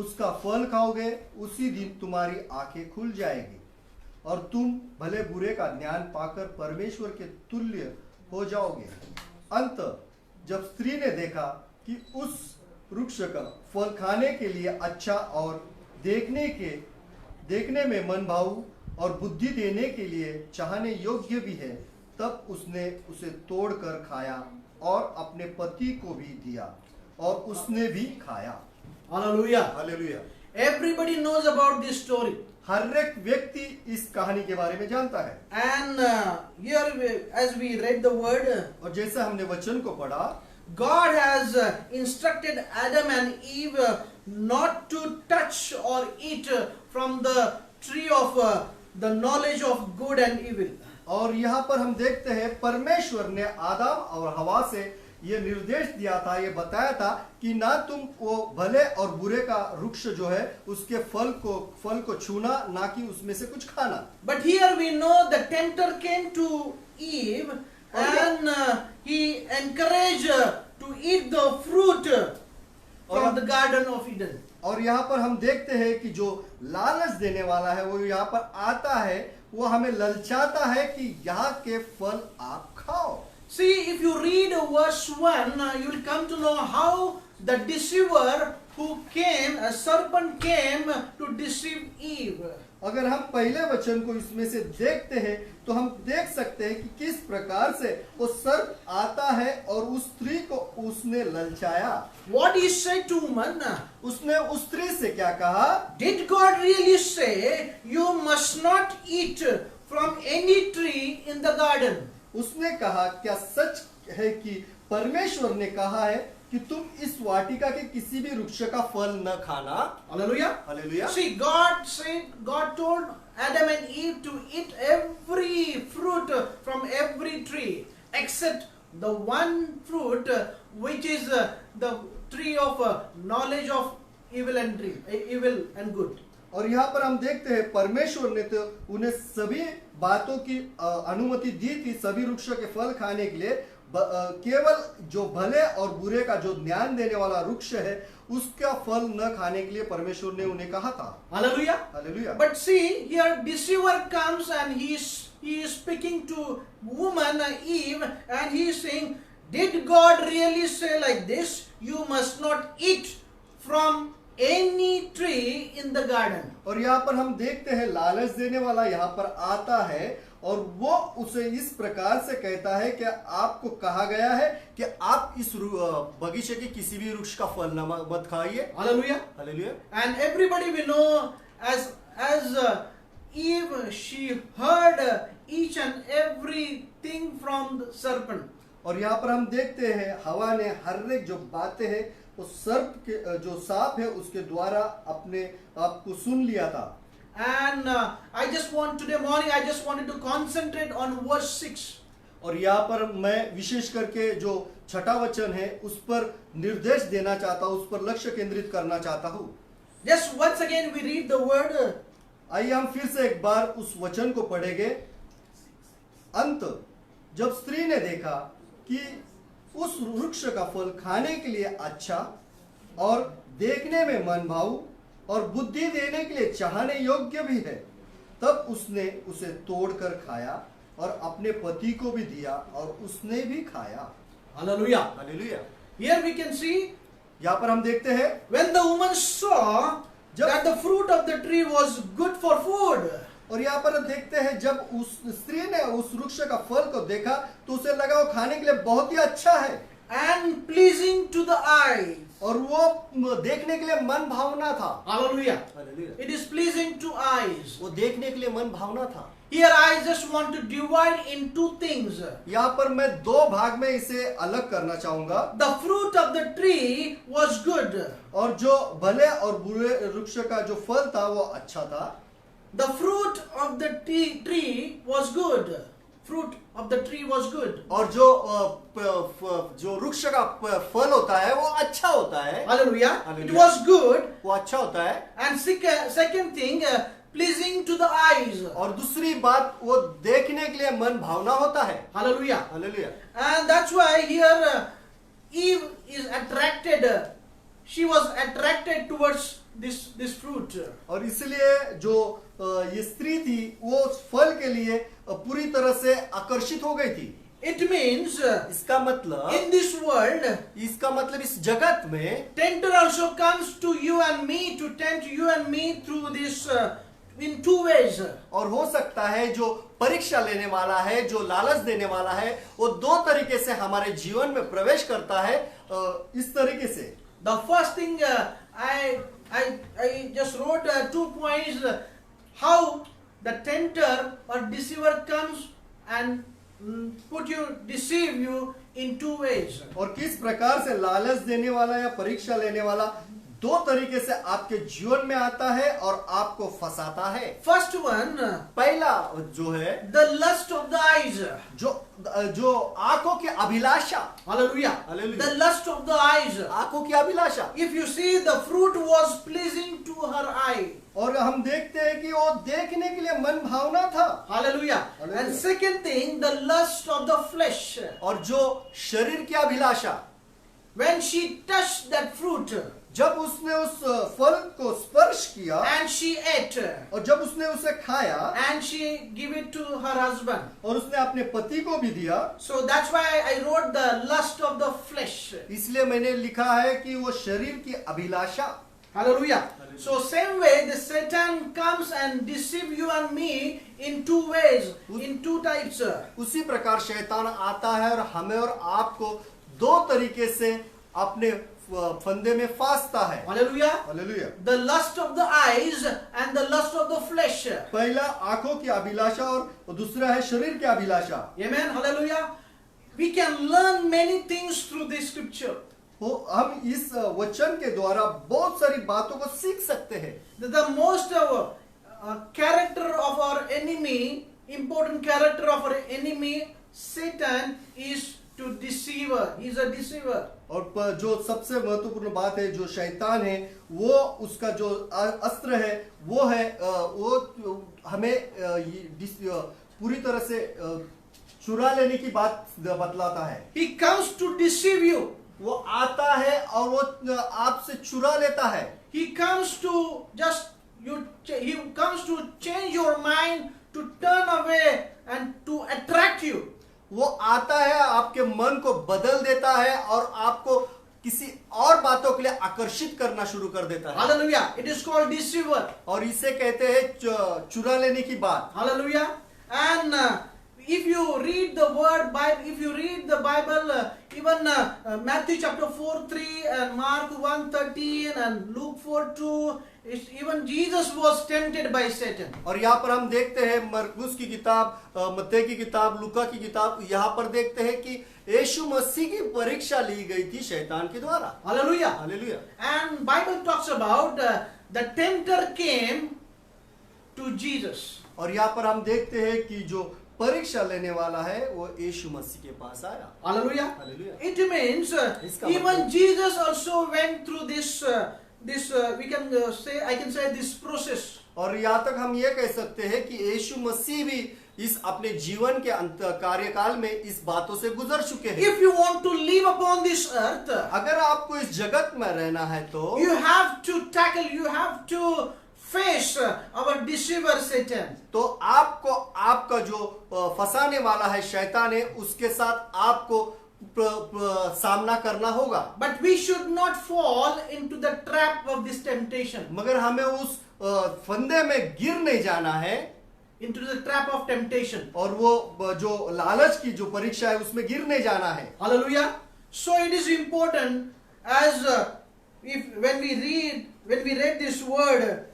उसका फल खाओगे उसी दिन तुम्हारी आंखें खुल जाएगी और तुम भले बुरे का ज्ञान पाकर परमेश्वर के तुल्य हो जाओगे। अंत जब स्त्री ने देखा कि उस वृक्ष का फल खाने के लिए अच्छा और देखने में मन भाऊ और बुद्धि देने के लिए चाहने योग्य भी है, तब उसने उसे तोड़कर खाया और अपने पति को भी दिया और उसने भी खाया। Hallelujah. Hallelujah. Everybody knows about this story. हर एक व्यक्ति इस कहानी के बारे में जानता है। And here, as we read the word, और जैसे हमने वचन को पढ़ा, God has instructed Adam and Eve not to touch or eat from the tree of the knowledge of good and evil. और यहाँ पर हम देखते हैं परमेश्वर ने आदम और हवा से ये निर्देश दिया था, ये बताया था कि ना तुम वो भले और बुरे का वृक्ष जो है उसके फल को छूना, ना कि उसमें से कुछ खाना। But here we know the tempter came to Eve and he encouraged to eat the fruit from the Garden of Eden. और यहाँ पर हम देखते हैं कि जो लालच देने वाला है वो यहाँ पर आता है, वो हमें ललचाता है कि यहाँ के फल आप खाओ। See, if you read verse 1, you will come to know how the deceiver who came, a serpent came to deceive Eve. अगर हम पहले वचन को इसमें से देखते हैं तो हम देख सकते हैं कि किस प्रकार से वो सर्प आता है और उस स्त्री को उसने ललचाया। What he said to woman? उसने उस स्त्री से क्या कहा? Did God really say you must not eat from any tree in the garden? उसने कहा, क्या सच है कि परमेश्वर ने कहा है कि तुम इस वाटिका के किसी भी वृक्ष का फल न खाना? Hallelujah. Hallelujah. See, God told Adam and Eve to eat every fruit from every tree except the one fruit which is the tree of knowledge of evil and good. और यहाँ पर हम देखते हैं परमेश्वर ने तो उन्हें सभी बातों की अनुमति दी थी, सभी वृक्ष के फल खाने के लिए, केवल जो भले और बुरे का जो ज्ञान देने वाला वृक्ष है उसका फल न खाने के लिए परमेश्वर ने उन्हें कहा था। Hallelujah. Hallelujah. But see, here deceiver comes and he is speaking to woman Eve and he is saying, did God really say like this? You must not eat from any tree in the garden. और यहाँ पर हम देखते हैं लालच देने वाला यहाँ पर आता है और वो उसे इस प्रकार से कहता है कि आपको कहा गया है कि आप इस बगीचे के किसी भी वृक्ष का फल मत खाइए। Hallelujah. Hallelujah. And everybody we know as Eve, she heard each and everything from the serpent. और यहाँ पर हम देखते हैं हवा ने हर एक जो बातें हैं वो सर्प के जो सांप है उसके द्वारा अपने आप को सुन लिया था। And today morning I just wanted to concentrate on verse 6. और यहाँ पर मैं विशेष करके जो छठा वचन है उस पर निर्देश देना चाहता हूँ, उस पर लक्ष्य केंद्रित करना चाहता हूँ। Just once again we read the word. आइए हम फिर से एक बार उस वचन को पढ़ेंगे। अंत जब स्त्री ने देखा कि उस वृक्ष का फल खाने के लिए अच्छा और देखने में मन भाऊ और बुद्धि देने के लिए चाहने योग्य भी है, तब उसने उसे तोड़कर खाया और अपने पति को भी दिया और उसने भी खाया। Hallelujah. Hallelujah. Here we can see, यहाँ पर हम देखते हैं when the woman saw that the fruit of the tree was good for food. और यहाँ पर देखते हैं जब उस स्त्री ने उस वृक्ष का फल को देखा तो उसे लगा वो खाने के लिए बहुत ही अच्छा है and pleasing to the eye. और वो देखने के लिए मन भावना था। Hallelujah. Hallelujah. It is pleasing to eyes. वो देखने के लिए मन भावना था। Here I just want to divide in two things. यहाँ पर मैं दो भाग में इसे अलग करना चाहूंगा। The fruit of the tree was good. और जो भले और बुरे वृक्ष का जो फल था वो अच्छा था। The fruit of the tree was good. fruit of the tree was good. और जो वृक्ष का फल होता है वो अच्छा होता है, Hallelujah. It Hallelujah. was good. वो अच्छा होता है। And second thing, pleasing to the eyes. और दूसरी बात वो देखने के लिए मन भावना होता है। Hallelujah. Hallelujah. And that's why here Eve is attracted. She was attracted towards this fruit. और इसलिए जो ये स्त्री थी वो उस फल के लिए पूरी तरह से आकर्षित हो गई थी। It means इसका मतलब in this world, इस जगत में tempter also comes to you and me to tempt you and me through this in two ways. और हो सकता है जो परीक्षा लेने वाला है, जो लालच देने वाला है, वो दो तरीके से हमारे जीवन में प्रवेश करता है। इस तरीके से The first thing I just wrote 2 points, how the tempter or deceiver comes and deceive you in 2 ways. और किस प्रकार से लालच देने वाला या परीक्षा लेने वाला दो तरीके से आपके जीवन में आता है और आपको फंसाता है। First one, पहला जो है the lust of the eyes. जो आंखों की अभिलाषा। Hallelujah. Hallelujah. The lust of the eyes. आंखों की अभिलाषा। If you see, the fruit was pleasing to her eye. और हम देखते हैं कि वो देखने के लिए मन भावना था। Hallelujah. Hallelujah. And second thing, the lust of the flesh. और जो शरीर की अभिलाषा, When she touched that fruit जब उसने उस फल को स्पर्श किया and she ate और जब उसने उसे खाया and she gave it to her husband. और उसने अपने पति को भी दिया, So that's why I wrote the lust of the flesh. इसलिए मैंने लिखा है कि वो शरीर की अभिलाषा। Hallelujah. Hallelujah. So same way the Satan comes and deceive you and me in 2 ways, in 2 types. उसी प्रकार शैतान आता है और हमें और आपको दो तरीके से अपने फंदे में फांसता है। Hallelujah. Hallelujah. The lust of the eyes and the lust of the flesh. पहला आंखों की अभिलाषा और दूसरा है शरीर की अभिलाषा। Amen. Hallelujah. We can learn many things through this scripture. हम इस वचन के द्वारा बहुत सारी बातों को सीख सकते हैं। The most character of our enemy, important character of our enemy, Satan, is to deceiver. He is a deceiver. और जो सबसे महत्वपूर्ण बात है, जो शैतान है, वो उसका जो अस्त्र है वो है वो हमें पूरी तरह से चुरा लेने की बात बतलाता है। He comes to deceive you. वो आता है और वो आपसे चुरा लेता है। He comes to he comes to change your mind, to turn away and to attract you. वो आता है, आपके मन को बदल देता है और आपको किसी और बातों के लिए आकर्षित करना शुरू कर देता है। Hallelujah. It is called deceiver. और इसे कहते हैं चुरा लेने की बात। Hallelujah. And if you read the word Bible, if you read the Bible, even Matthew chapter 4:3 and Mark 1:13 and Luke 4:2, even Jesus was tempted by Satan. और यहाँ पर हम देखते हैं मरकुस की किताब, मत्ती की किताब, लूका की किताब, यहाँ पर देखते हैं कि यीशु मसीह की परीक्षा ली गई थी शैतान के द्वारा। Hallelujah. Hallelujah. And Bible talks about the tempter came to Jesus. और यहाँ पर हम देखते हैं कि जो परीक्षा लेने वाला है वो यीशु मसीह के पास आया। Hallelujah. Hallelujah. It means इसका even मतलब- Jesus also went through this we can I can say this process. और यहाँ तक हम ये कह सकते हैं कि यीशु मसीह भी इस अपने जीवन के अंत कार्यकाल में इस बातों से गुजर चुके हैं। If you want to live upon this earth, अगर आपको इस जगत में रहना है तो you have to face our deceiver Satan. तो आपको आपका जो फंसाने वाला है शैतान है, उसके साथ आपको सामना करना होगा। But we should not fall into the trap of this temptation. मगर हमें उस फंदे में गिर नहीं जाना है, Into the trap of temptation. और वो जो लालच की जो परीक्षा है उसमें गिर नहीं जाना है। Hallelujah. So it is important as when we read this word,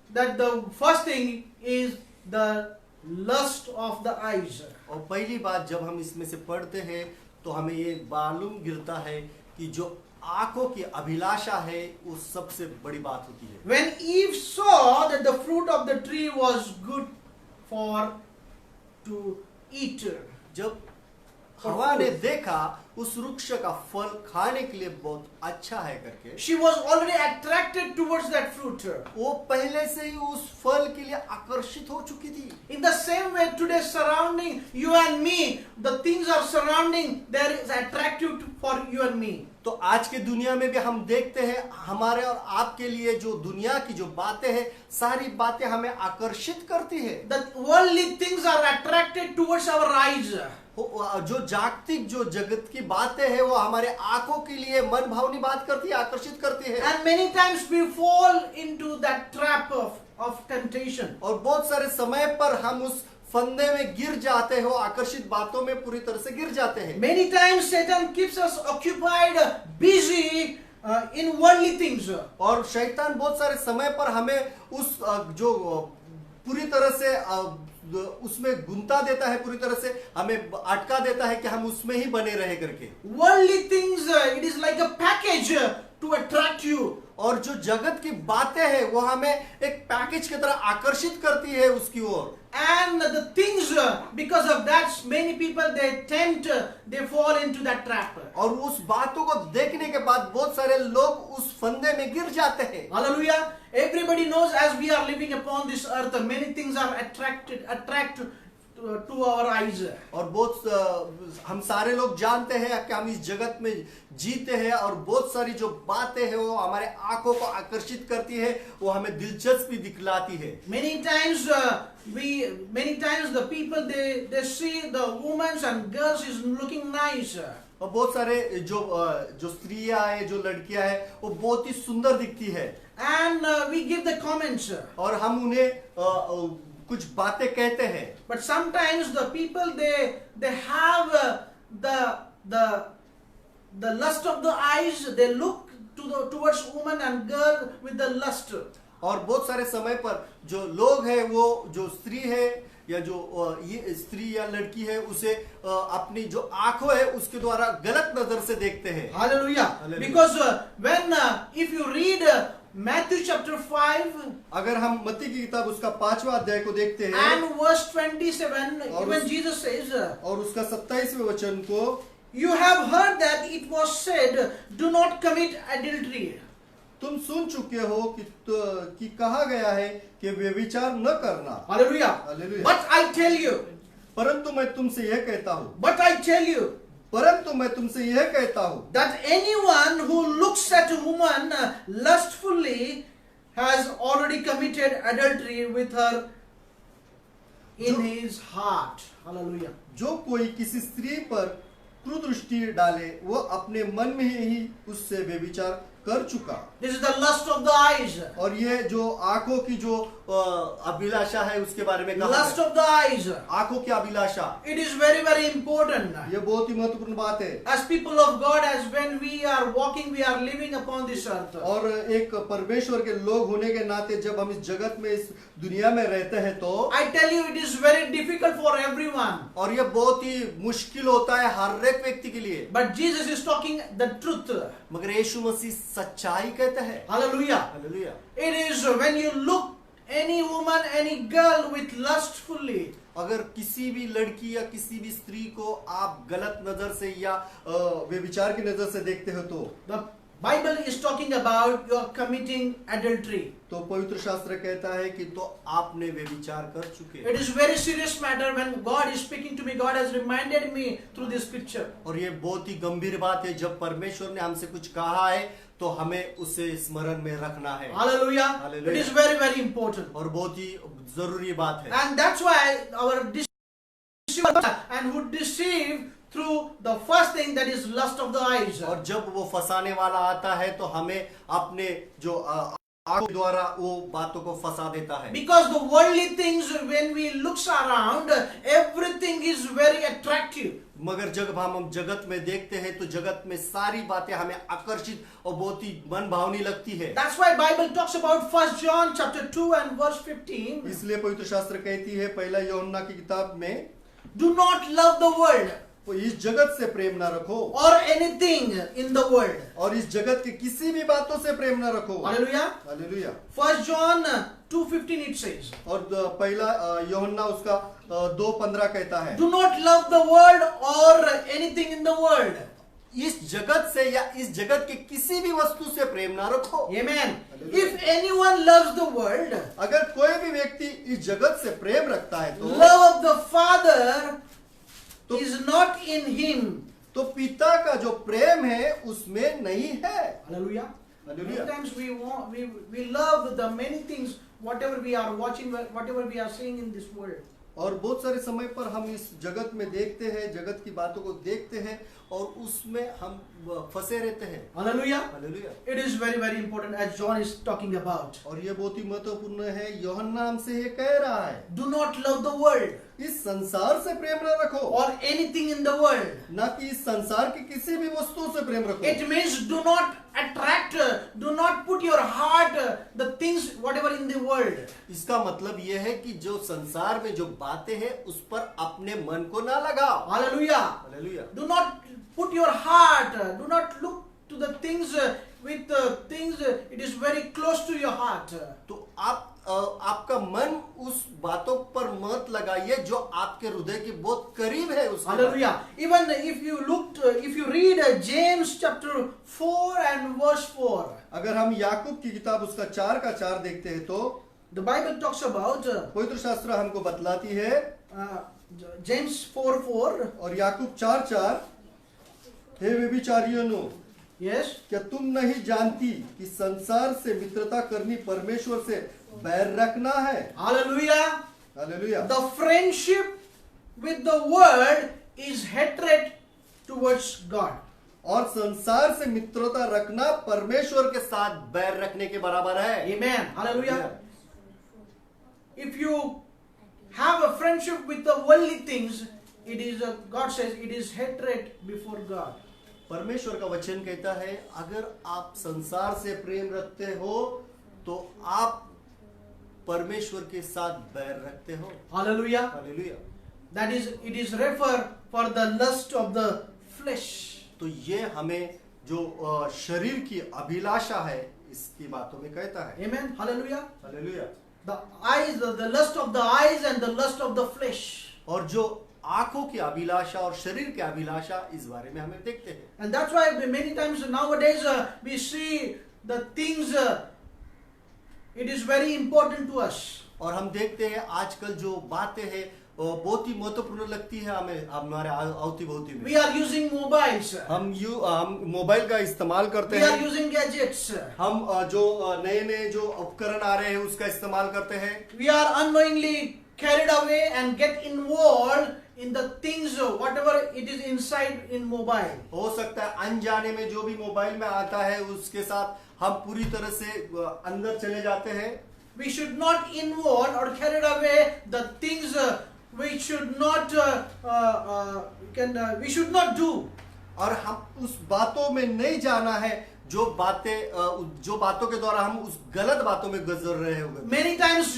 that the first thing is the lust of the eyes. और पहली बात जब हम इसमें से पढ़ते हैं तो हमें ये मालूम गिरता है कि जो आंखों की अभिलाषा है वो सबसे बड़ी बात होती है। When Eve saw that the fruit of the tree was good for to eat. जब हवा ने देखा उस वृक्ष का फल खाने के लिए बहुत अच्छा है करके, She was already attracted towards that fruit. वो पहले से ही उस फल के लिए आकर्षित हो चुकी थी। In the same way, today surrounding you and me, the things are surrounding, there is attractive for you and me. तो आज के दुनिया में भी हम देखते हैं हमारे और आपके लिए जो दुनिया की जो बातें हैं, सारी बातें हमें आकर्षित करती है। The worldly things are attracted towards our eyes. जो जागतिक जो जगत की बातें हैं वो हमारे आंखों के लिए मन भावनी बात करती है, आकर्षित करती है। And many times we fall into that trap of temptation. और बहुत सारे समय पर हम उस फंदे में गिर जाते हो, आकर्षित बातों में पूरी तरह से गिर जाते हैं। Many times Satan keeps us occupied, busy in worldly things. और शैतान बहुत सारे समय पर हमें उस जो पूरी तरह से उसमें गुंता देता है, पूरी तरह से हमें अटका देता है कि हम उसमें ही बने रहे करके। Worldly things, it is like a package to attract you. और जो जगत की बातें हैं वो हमें एक पैकेज की तरह आकर्षित करती है उसकी ओर। And the things, because of that, many people they tempt, they fall into that trap. और उस बातों को देखने के बाद बहुत सारे लोग उस फंदे में गिर जाते हैं। Hallelujah. Everybody knows as we are living upon this earth, many things are attract to our eyes. और बहुत हम सारे लोग जानते हैं कि हम इस जगत में जीते हैं और बहुत सारी जो बातें हैं वो हमारे आंखों को आकर्षित करती है, वो हमें दिलचस्पी दिखलाती है। Many times the people they see the women and girls is looking nice. और बहुत सारे जो स्त्रियां हैं, जो लड़कियां हैं, वो बहुत ही सुंदर दिखती है। And we give the comments. और हम उन्हें कुछ बातें कहते हैं। But sometimes the people they have the lust of the eyes. They look towards woman and girl with the lust. और बहुत सारे समय पर जो लोग हैं वो जो स्त्री है या जो ये स्त्री या लड़की है उसे अपनी जो आंखों है उसके द्वारा गलत नजर से देखते हैं। Hallelujah. Because when if you read Matthew chapter 5 अगर हम मत्ती की किताब उसका 5वां अध्याय को देखते हैं and verse 27, even Jesus says, और उसका 27वें वचन को, you have heard that it was said, do not commit adultery. तुम सुन चुके हो कि कहा गया है कि व्यभिचार न करना। Hallelujah. Hallelujah. But I tell you, परंतु मैं तुमसे यह कहता हूँ, but I tell you, परंतु मैं तुमसे यह कहता हूँ, that anyone who looks at a woman lustfully has already committed adultery with her in his heart. Hallelujah. जो कोई किसी स्त्री पर कुदृष्टि डाले वो अपने मन में ही उससे व्यभिचार कर चुका। This is the lust of the eyes. और ये जो आंखों की जो अभिलाषा है उसके बारे में कहा Lust है। of the eyes. आंखों की अभिलाषा, It is very, very important. ये बहुत ही महत्वपूर्ण बात है। As people of God, as when we are walking, we are living upon this earth. और एक परमेश्वर के लोग होने के नाते जब हम इस जगत में इस दुनिया में रहते हैं तो I tell you, it is very difficult for everyone. और ये बहुत ही मुश्किल होता है हर एक व्यक्ति के लिए। But Jesus is talking the truth. मगर यीशु मसीह सच्चाई कहता है। Hallelujah. Hallelujah. It is when you look any woman, any girl with lustfully. अगर किसी भी लड़की या किसी भी स्त्री को आप गलत नजर से या व्यभिचार की नजर से देखते हो तो The Bible is talking about you are committing adultery. तो पवित्र शास्त्र कहता है कि तो आपने व्यभिचार कर चुके। It is very serious matter when God is speaking to me. God has reminded me through this picture. और ये बहुत ही गंभीर बात है, जब परमेश्वर ने हमसे कुछ कहा है तो हमें उसे स्मरण में रखना है। Hallelujah. Hallelujah. It is very, very important. और बहुत ही जरूरी बात है। And that's why our deceiver and who deceive through the first thing, that is lust of the eyes. और जब वो फंसाने वाला आता है तो हमें अपने जो आंखों द्वारा वो बातों को फंसा देता है। Because the worldly things, when we look around, everything is very attractive. मगर जब हम जगत में देखते हैं तो जगत में सारी बातें हमें आकर्षित और बहुत ही मन भावनी लगती है। That's why Bible talks about 1 John chapter 2 and verse 15. इसलिए पवित्र शास्त्र कहती है पहला यूहन्ना की किताब में, Do not love the world. इस जगत से प्रेम ना रखो or anything in the world. और इस जगत की किसी भी बातों से प्रेम ना रखो। Hallelujah. Hallelujah. 1 John 2:15 it says, और पहला यूहन्ना उसका 2:15 कहता है, do not love the world or anything in the world. इस जगत से या इस जगत के किसी भी वस्तु से प्रेम ना रखो। Amen. Hallelujah. If anyone loves the world, अगर कोई भी व्यक्ति इस जगत से प्रेम रखता है तो love of the Father is not in him. तो पिता का जो प्रेम है उसमें नहीं है। Hallelujah. Hallelujah. Many times we love the many things, whatever we are watching, whatever we are seeing in this world. और बहुत सारे समय पर हम इस जगत में देखते हैं, जगत की बातों को देखते हैं और उसमें हम फंसे रहते हैं। Hallelujah. Hallelujah. It is very, very important as John is talking about. और ये बहुत ही महत्वपूर्ण है, यूहन्ना हमसे ये कह रहा है, Do not love the world इस संसार से प्रेम न रखो or anything in the world. ना कि इस संसार की किसी भी वस्तु से प्रेम रखो। It means do not attract, do not put your heart, the things, whatever in the world. इसका मतलब ये है कि जो संसार में जो बातें हैं उस पर अपने मन को ना लगाओ। Hallelujah. Hallelujah. Do not put your heart, do not look to the things with things, it is very close to your heart. तो आपका मन उस बातों पर मत लगाइए जो आपके हृदय के बहुत करीब है उसके। Hallelujah. Even if you looked, if you read James chapter 4 and verse 4, अगर हम याकूब की किताब उसका 4 का 4 देखते हैं तो the Bible talks about पवित्र शास्त्र हमको बतलाती है James 4:4. और याकूब 4:4, हे व्यभिचारियों, Yes. क्या तुम नहीं जानती कि संसार से मित्रता करनी परमेश्वर से बैर रखना है। Hallelujah. Hallelujah. The friendship with the world is hatred towards God. और संसार से मित्रता रखना परमेश्वर के साथ बैर रखने के बराबर है। Amen. Hallelujah. If you have a friendship with the worldly things, it is God says it is hatred before God. परमेश्वर का वचन कहता है अगर आप संसार से प्रेम रखते हो तो आप परमेश्वर के साथ बैर रखते हो। Hallelujah. Hallelujah. That is, it is refer for the lust of the flesh. तो ये हमें जो शरीर की अभिलाषा है इसकी बातों में कहता है। Amen. Hallelujah. Hallelujah. The eyes, the lust of the eyes and the lust of the flesh. और जो आंखों की अभिलाषा और शरीर की अभिलाषा इस बारे में हमें देखते हैं। And that's why many times nowadays we see the things, it is very important to us. और हम देखते हैं आजकल जो बातें हैं बहुत ही महत्वपूर्ण लगती है हमें हमारे आवती भोवती में। We are using mobiles. हम मोबाइल का इस्तेमाल करते We are हैं। using gadgets. हम जो नए नए जो उपकरण आ रहे हैं उसका इस्तेमाल करते हैं। We are unknowingly carried away and get involved in the things, whatever it is inside in mobile. हो सकता है अनजाने में जो भी मोबाइल में आता है उसके साथ हम पूरी तरह से अंदर चले जाते हैं। We should not involve or carried away the things we should not we should not do. और हम उस बातों में नहीं जाना है जो बातों के द्वारा हम उस गलत बातों में गुजर रहे होंगे। Many times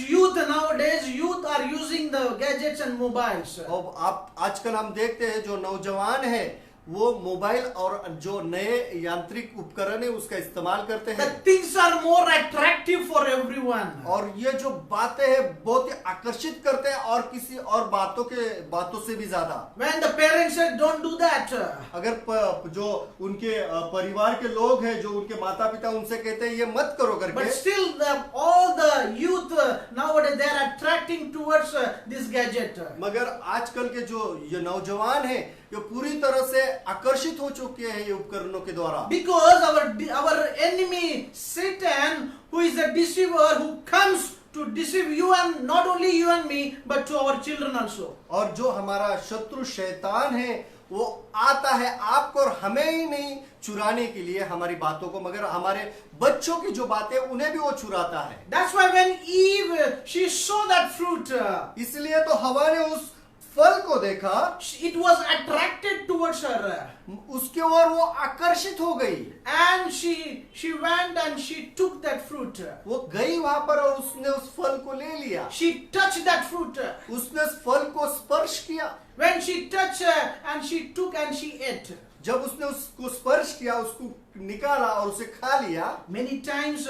nowadays youth are using the gadgets and mobiles. और आप आजकल हम देखते हैं जो नौजवान है वो मोबाइल और जो नए यांत्रिक उपकरण है उसका इस्तेमाल करते The हैं। things are more attractive for everyone. और ये जो बातें हैं बहुत ही आकर्षित करते हैं और किसी और बातों से भी ज्यादा। When the parents said don't do that, अगर जो उनके परिवार के लोग हैं जो उनके माता पिता उनसे कहते हैं ये मत करो but करके, still all the youth nowadays they are attracting towards this gadget. मगर आजकल के जो ये नौजवान हैं ये पूरी तरह से आकर्षित हो चुके हैं ये उपकरणों के द्वारा। Because our enemy Satan, who is a deceiver, who comes to deceive you and not only you and me but to our children also. और जो हमारा शत्रु शैतान है वो आता है आपको और हमें ही नहीं चुराने के लिए हमारी बातों को, मगर हमारे बच्चों की जो बातें उन्हें भी वो चुराता है। That's why when Eve she saw that fruit, इसलिए तो हवा ने उस फल को देखा, it was attracted towards her. उसके ओर वो आकर्षित हो गई, And she went and she took that fruit. वो गई वहां पर और उसने उस फल को ले लिया, She touched that fruit. उसने उस फल को स्पर्श किया। When she touched and she took and she ate. जब उसने उसको स्पर्श किया, उसको निकाला और उसे खा लिया। Many times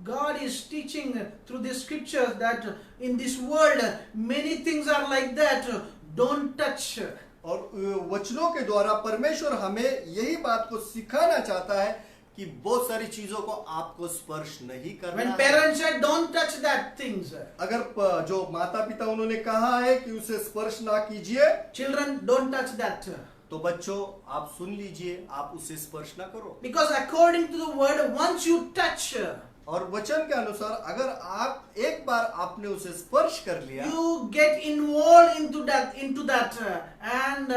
God is teaching through the scriptures that in this world many things are like that. Don't touch. और वचनों के द्वारा परमेश्वर हमें यही बात को सिखाना चाहता है कि बहुत सारी चीजों को आपको स्पर्श नहीं करना When है। parents said don't touch that things, अगर जो माता पिता उन्होंने कहा है कि उसे स्पर्श ना कीजिए, children don't touch that. तो बच्चों आप सुन लीजिए, आप उसे स्पर्श ना करो। Because according to the word, once you touch, और वचन के अनुसार अगर आप एक बार आपने उसे स्पर्श कर लिया, you get involved into that, and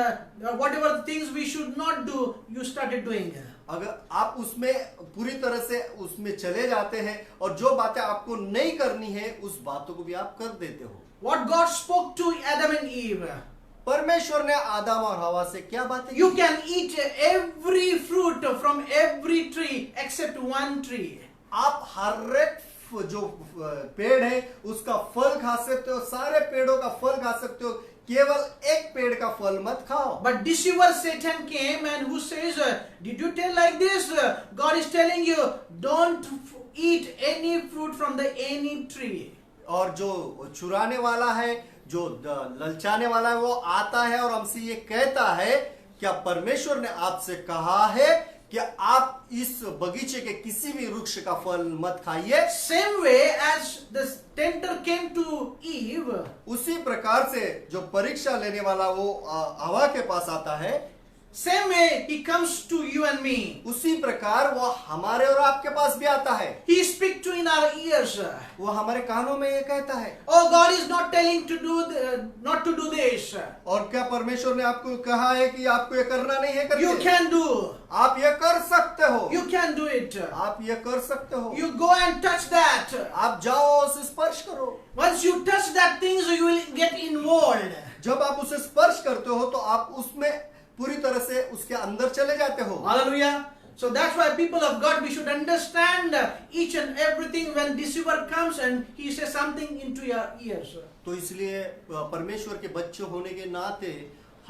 whatever the things we should not do, you started doing. अगर आप उसमें पूरी तरह से उसमें चले जाते हैं और जो बातें आपको नहीं करनी है उस बातों को भी आप कर देते हो। What God spoke to Adam and Eve, परमेश्वर ने आदम और हवा से क्या बातें you की? can eat every fruit from every tree except one tree. आप हर एक जो पेड़ है उसका फल खा सकते हो, सारे पेड़ों का फल खा सकते हो, केवल एक पेड़ का फल मत खाओ। But deceiver Satan came and who says, did you tell like this? God is telling you, don't eat any fruit from the any tree. और जो चुराने वाला है, जो ललचाने वाला है, वो आता है और हमसे ये कहता है, क्या परमेश्वर ने आपसे कहा है कि आप इस बगीचे के किसी भी वृक्ष का फल मत खाइए? Same way as the tempter came to Eve, उसी प्रकार से जो परीक्षा लेने वाला वो हवा के पास आता है, same way he comes to you and me. उसी प्रकार वो हमारे और आपके पास भी आता है। He speaks to in our ears. वो हमारे कानों में ये कहता है। Oh, God is not telling to do not to do this. और क्या परमेश्वर ने आपको कहा है कि आपको ये करना नहीं है? You करके can do. आप ये कर सकते हो। You can do it. आप ये कर सकते हो। You go and touch that. आप जाओ उसे स्पर्श करो। Once you touch that things, you will get involved. जब आप उसे स्पर्श करते हो तो आप उसमें पूरी तरह से उसके अंदर चले जाते हो। Hallelujah. So that's why people of God, we should understand each and everything when deceiver comes and he says something into your ears. तो इसलिए परमेश्वर के बच्चे होने के नाते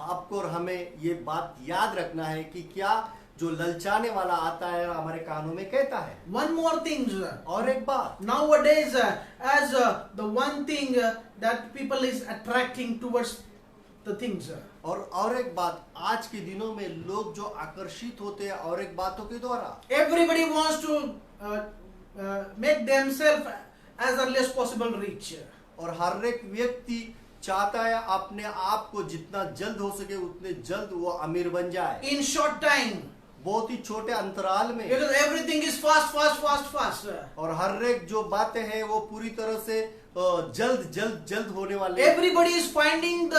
आपको और हमें ये बात याद रखना है कि क्या जो ललचाने वाला आता है हमारे कानों में कहता है। One more thing. और एक बात, Nowadays, as the one thing that people is attracting towards the things. और एक बात, आज के दिनों में लोग जो आकर्षित होते हैं और एक बातों के द्वारा, Everybody wants to make themselves as early as possible rich. और हर एक व्यक्ति चाहता है अपने आप को जितना जल्द हो सके उतने जल्द वो अमीर बन जाए, In short time. बहुत ही छोटे अंतराल में। Because everything is fast. और हर एक जो बातें हैं वो पूरी तरह से जल्द होने वाले। Everybody is finding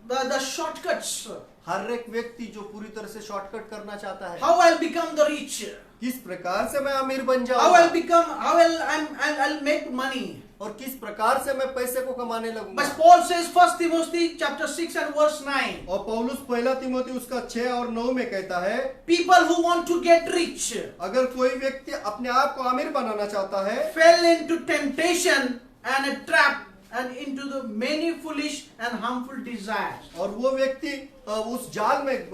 the shortcuts. हर एक व्यक्ति जो पूरी तरह से शॉर्टकट करना चाहता है। How I'll become the rich? किस प्रकार से मैं अमीर बन How I'll जाऊंगा become? I'll make money. और किस प्रकार से मैं पैसे को कमाने लगूंगा। But Paul says, 1 Timothy chapter 6 and verse 9. और पौलुस पहला तिमोथी उसका 6 और 9 में कहता है, People who want to get rich अगर कोई व्यक्ति अपने आप को अमीर बनाना चाहता है, fell into temptation and a trap and into the many foolish and harmful desires. और वो व्यक्ति उस जाल में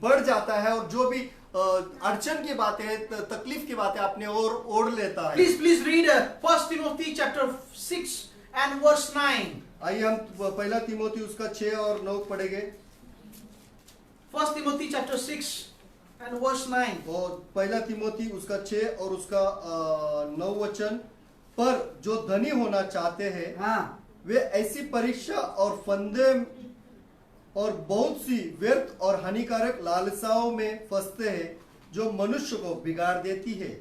बढ़ जाता है और जो भी अड़चन की बातें, तकलीफ की बातें अपने ओढ़ लेता है। Please read 1 Timothy chapter 6 and verse 9. आइए हम पहला तिमोथी उसका 6 और 9 पढ़ेंगे। 1 Timothy chapter 6 and verse 9. और पहला तिमोथी उसका 6 और उसका 9 वचन, पर जो धनी होना चाहते हैं वे ऐसी परीक्षा और फंदे और बहुत सी व्यर्थ और हानिकारक लालसाओं में फंसते हैं जो मनुष्य को बिगाड़ देती है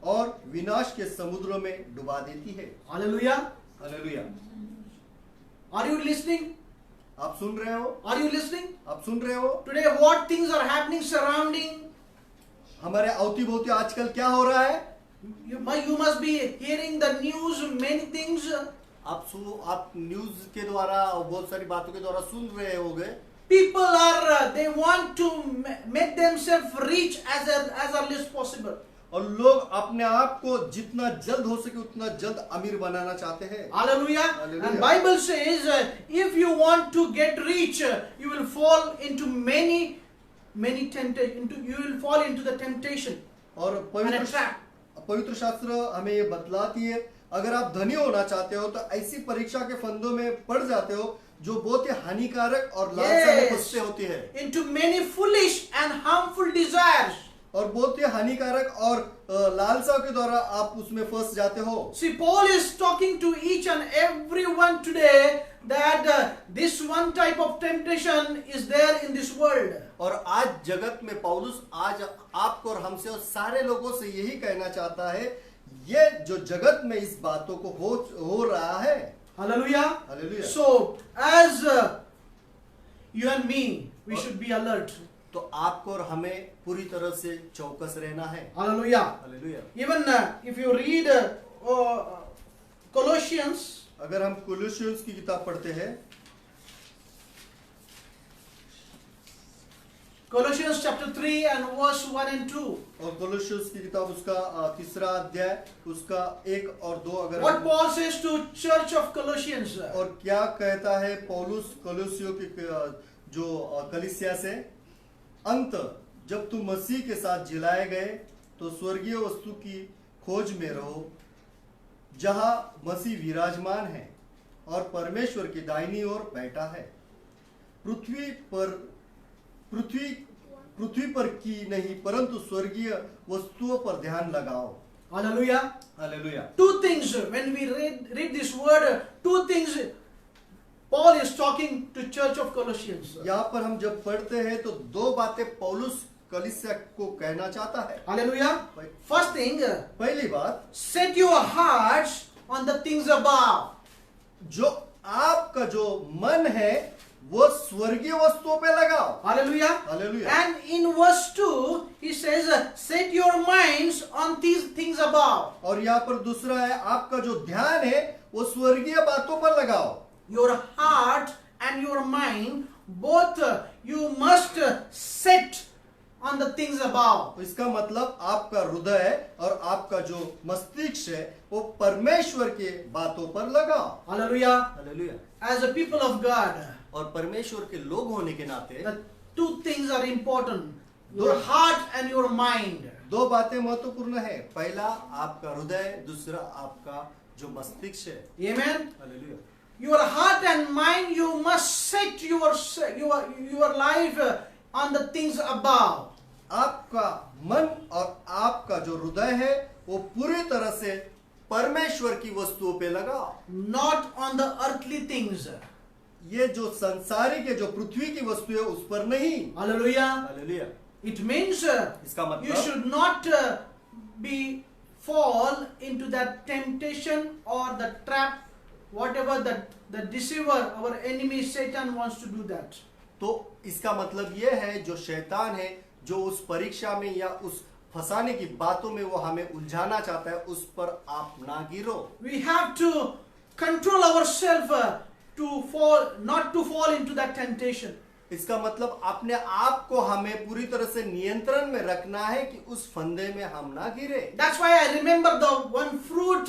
और विनाश के समुद्रों में डुबा देती है। Hallelujah. Hallelujah. Are you listening? आप सुन रहे हो? Are you listening? आप सुन रहे हो? Today what things are happening surrounding? हमारे अवती भोवती आजकल क्या हो रहा है? You must be hearing the news, many things. आप न्यूज के द्वारा और बहुत सारी बातों के द्वारा सुन रहे होंगे, People are, they want to make themselves rich as early as possible. और लोग अपने आप को जितना जल्द हो सके उतना जल्द अमीर बनाना चाहते हैं। Hallelujah. Hallelujah. And Bible says, if you want to get rich, you will fall into many temptation. You will fall into the temptation और and a trap. पवित्र शास्त्र हमें ये बतलाती है, अगर आप धनी होना चाहते हो तो ऐसी परीक्षा के फंदों में पड़ जाते हो जो बहुत ही हानिकारक और लालसा में फंसते होती है, Into many foolish and harmful desires. और बहुत ही हानिकारक और लालसा के द्वारा आप उसमें फंस जाते हो। See, Paul is talking to each and everyone today that this one type of temptation is there in this world. और आज जगत में पौलुस आज आपको और हमसे और सारे लोगों से यही कहना चाहता है, ये जो जगत में इस बातों को हो रहा है। Hallelujah. Hallelujah. So, as you and me, we should be alert. तो आपको और हमें पूरी तरह से चौकस रहना है। Hallelujah. Hallelujah. Even if you read Colossians, अगर हम कोलोसियंस की किताब पढ़ते हैं, Colossians chapter 3 and verse 1 and 2. और कोलोसियंस की किताब उसका तीसरा अध्याय उसका 1 और 2, अगर What Paul says to church of Colossians. और क्या कहता है पौलुस कोलोसियों की जो कलीसिया से, अंत जब तुम मसीह के साथ जिलाए गए तो स्वर्गीय वस्तु की खोज में रहो जहां मसीह विराजमान है और परमेश्वर की दाहिनी ओर बैठा है। पृथ्वी पर की नहीं परंतु स्वर्गीय वस्तुओं पर ध्यान लगाओ। Hallelujah. Hallelujah. Two things, when we read this word, two things Paul is talking to church of Colossians. यहाँ पर हम जब पढ़ते हैं तो दो बातें पौलुस कलीसिया को कहना चाहता है। Hallelujah. First thing, पहली बात, set your hearts on the things above. जो आपका जो मन है वो स्वर्गीय वस्तुओं पे लगाओ। Hallelujah. Hallelujah. And in verse 2, he says, set your minds on these things above. और यहाँ पर दूसरा है, आपका जो ध्यान है वो स्वर्गीय बातों पर लगाओ। Your heart and your mind, both you must set on the things above. इसका मतलब आपका हृदय और आपका जो मस्तिष्क है वो परमेश्वर के बातों पर लगाओ। Hallelujah. Hallelujah. As a people of God, और परमेश्वर के लोग होने के नाते the two things are important. Your heart and your mind. दो बातें महत्वपूर्ण है, पहला आपका हृदय, दूसरा आपका जो मस्तिष्क है। Amen. Hallelujah. Your heart and mind, you must set your life on the things above. आपका मन और आपका जो हृदय है वो पूरी तरह से परमेश्वर की वस्तुओं पे लगाओ, Not on the earthly things. ये जो संसारिक है, जो पृथ्वी की वस्तु है उस पर नहीं। Hallelujah. हालेलुया। It means इसका मतलब you should not be fall into that temptation or the trap, whatever the deceiver, our enemy Satan wants to do that. तो इसका मतलब ये है जो शैतान है जो उस परीक्षा में या उस फंसाने की बातों में वो हमें उलझाना चाहता है, उस पर आप ना गिरो। We have to control ourselves not to fall into that temptation. इसका मतलब अपने आप को हमें पूरी तरह से नियंत्रण में रखना है कि उस फंदे में हम ना गिरे। That's why I remember the one fruit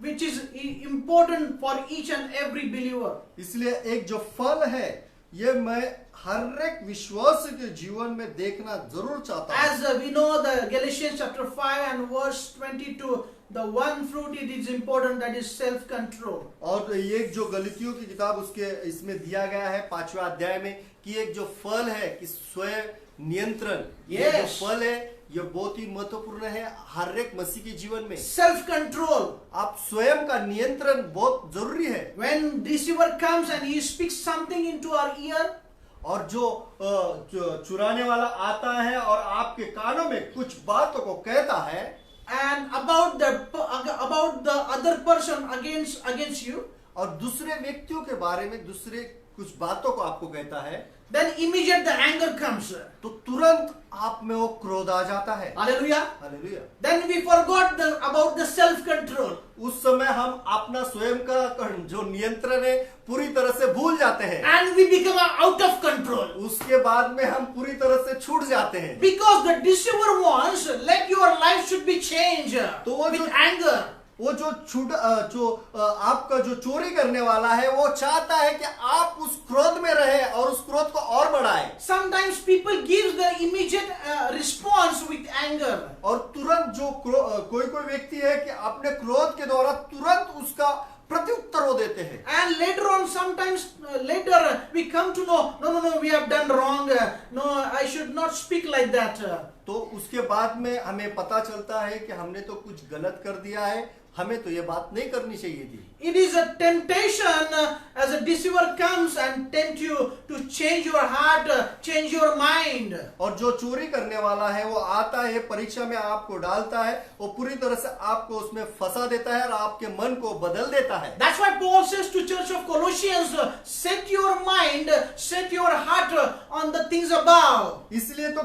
which is important for each and every believer. इसलिए एक जो फल है ये मैं हर एक विश्वासी के जीवन में देखना जरूर चाहता हूँ। As we know, the Galatians chapter 5 and verse 22, the one fruit it is important, that is self-control. और ये जो गलतियों की किताब उसके इसमें दिया गया है 5वें अध्याय में कि एक जो फल है कि स्वयं नियंत्रण, ये जो फल है ये बहुत ही महत्वपूर्ण है हर एक मसीह के जीवन में। Self-control. आप स्वयं का नियंत्रण बहुत जरूरी है। When deceiver comes and he speaks something into our ear, और जो चुराने वाला आता है और आपके कानों में कुछ बातों को कहता है and about the other person against you, और दूसरे व्यक्तियों के बारे में दूसरे कुछ बातों को आपको कहता है, then immediate the anger comes. तो तुरंत आप में वो क्रोध आ जाता है। Hallelujah. Hallelujah. Then we forgot about the self-control. उस समय हम अपना स्वयं का जो नियंत्रण है पूरी तरह से भूल जाते हैं, And we become out of control. उसके बाद में हम पूरी तरह से छूट जाते हैं। Because the deceiver wants, let your life should be changed तो वो with जो anger. वो जो आपका जो चोरी करने वाला है वो चाहता है कि आप उस क्रोध में रहे और उस क्रोध को और बढ़ाए। Sometimes people gives the immediate response with anger. और तुरंत जो कोई व्यक्ति है कि अपने क्रोध के द्वारा तुरंत उसका प्रत्युत्तर वो देते हैं। And later on, sometimes later we come to know, no, we have done wrong. No, I should not speak like that. तो उसके बाद में हमें पता चलता है कि हमने तो कुछ गलत कर दिया है, हमें तो ये बात नहीं करनी चाहिए थी। It is a temptation as a deceiver comes and tempt you to change your heart, change your mind. और जो चोरी करने वाला है वो आता है, परीक्षा में आपको डालता है, वो पूरी तरह से आपको उसमें फंसा देता है और आपके मन को बदल देता है। That's why Paul says to Church of Colossians, set your mind, set your heart on the things above. इसलिए तो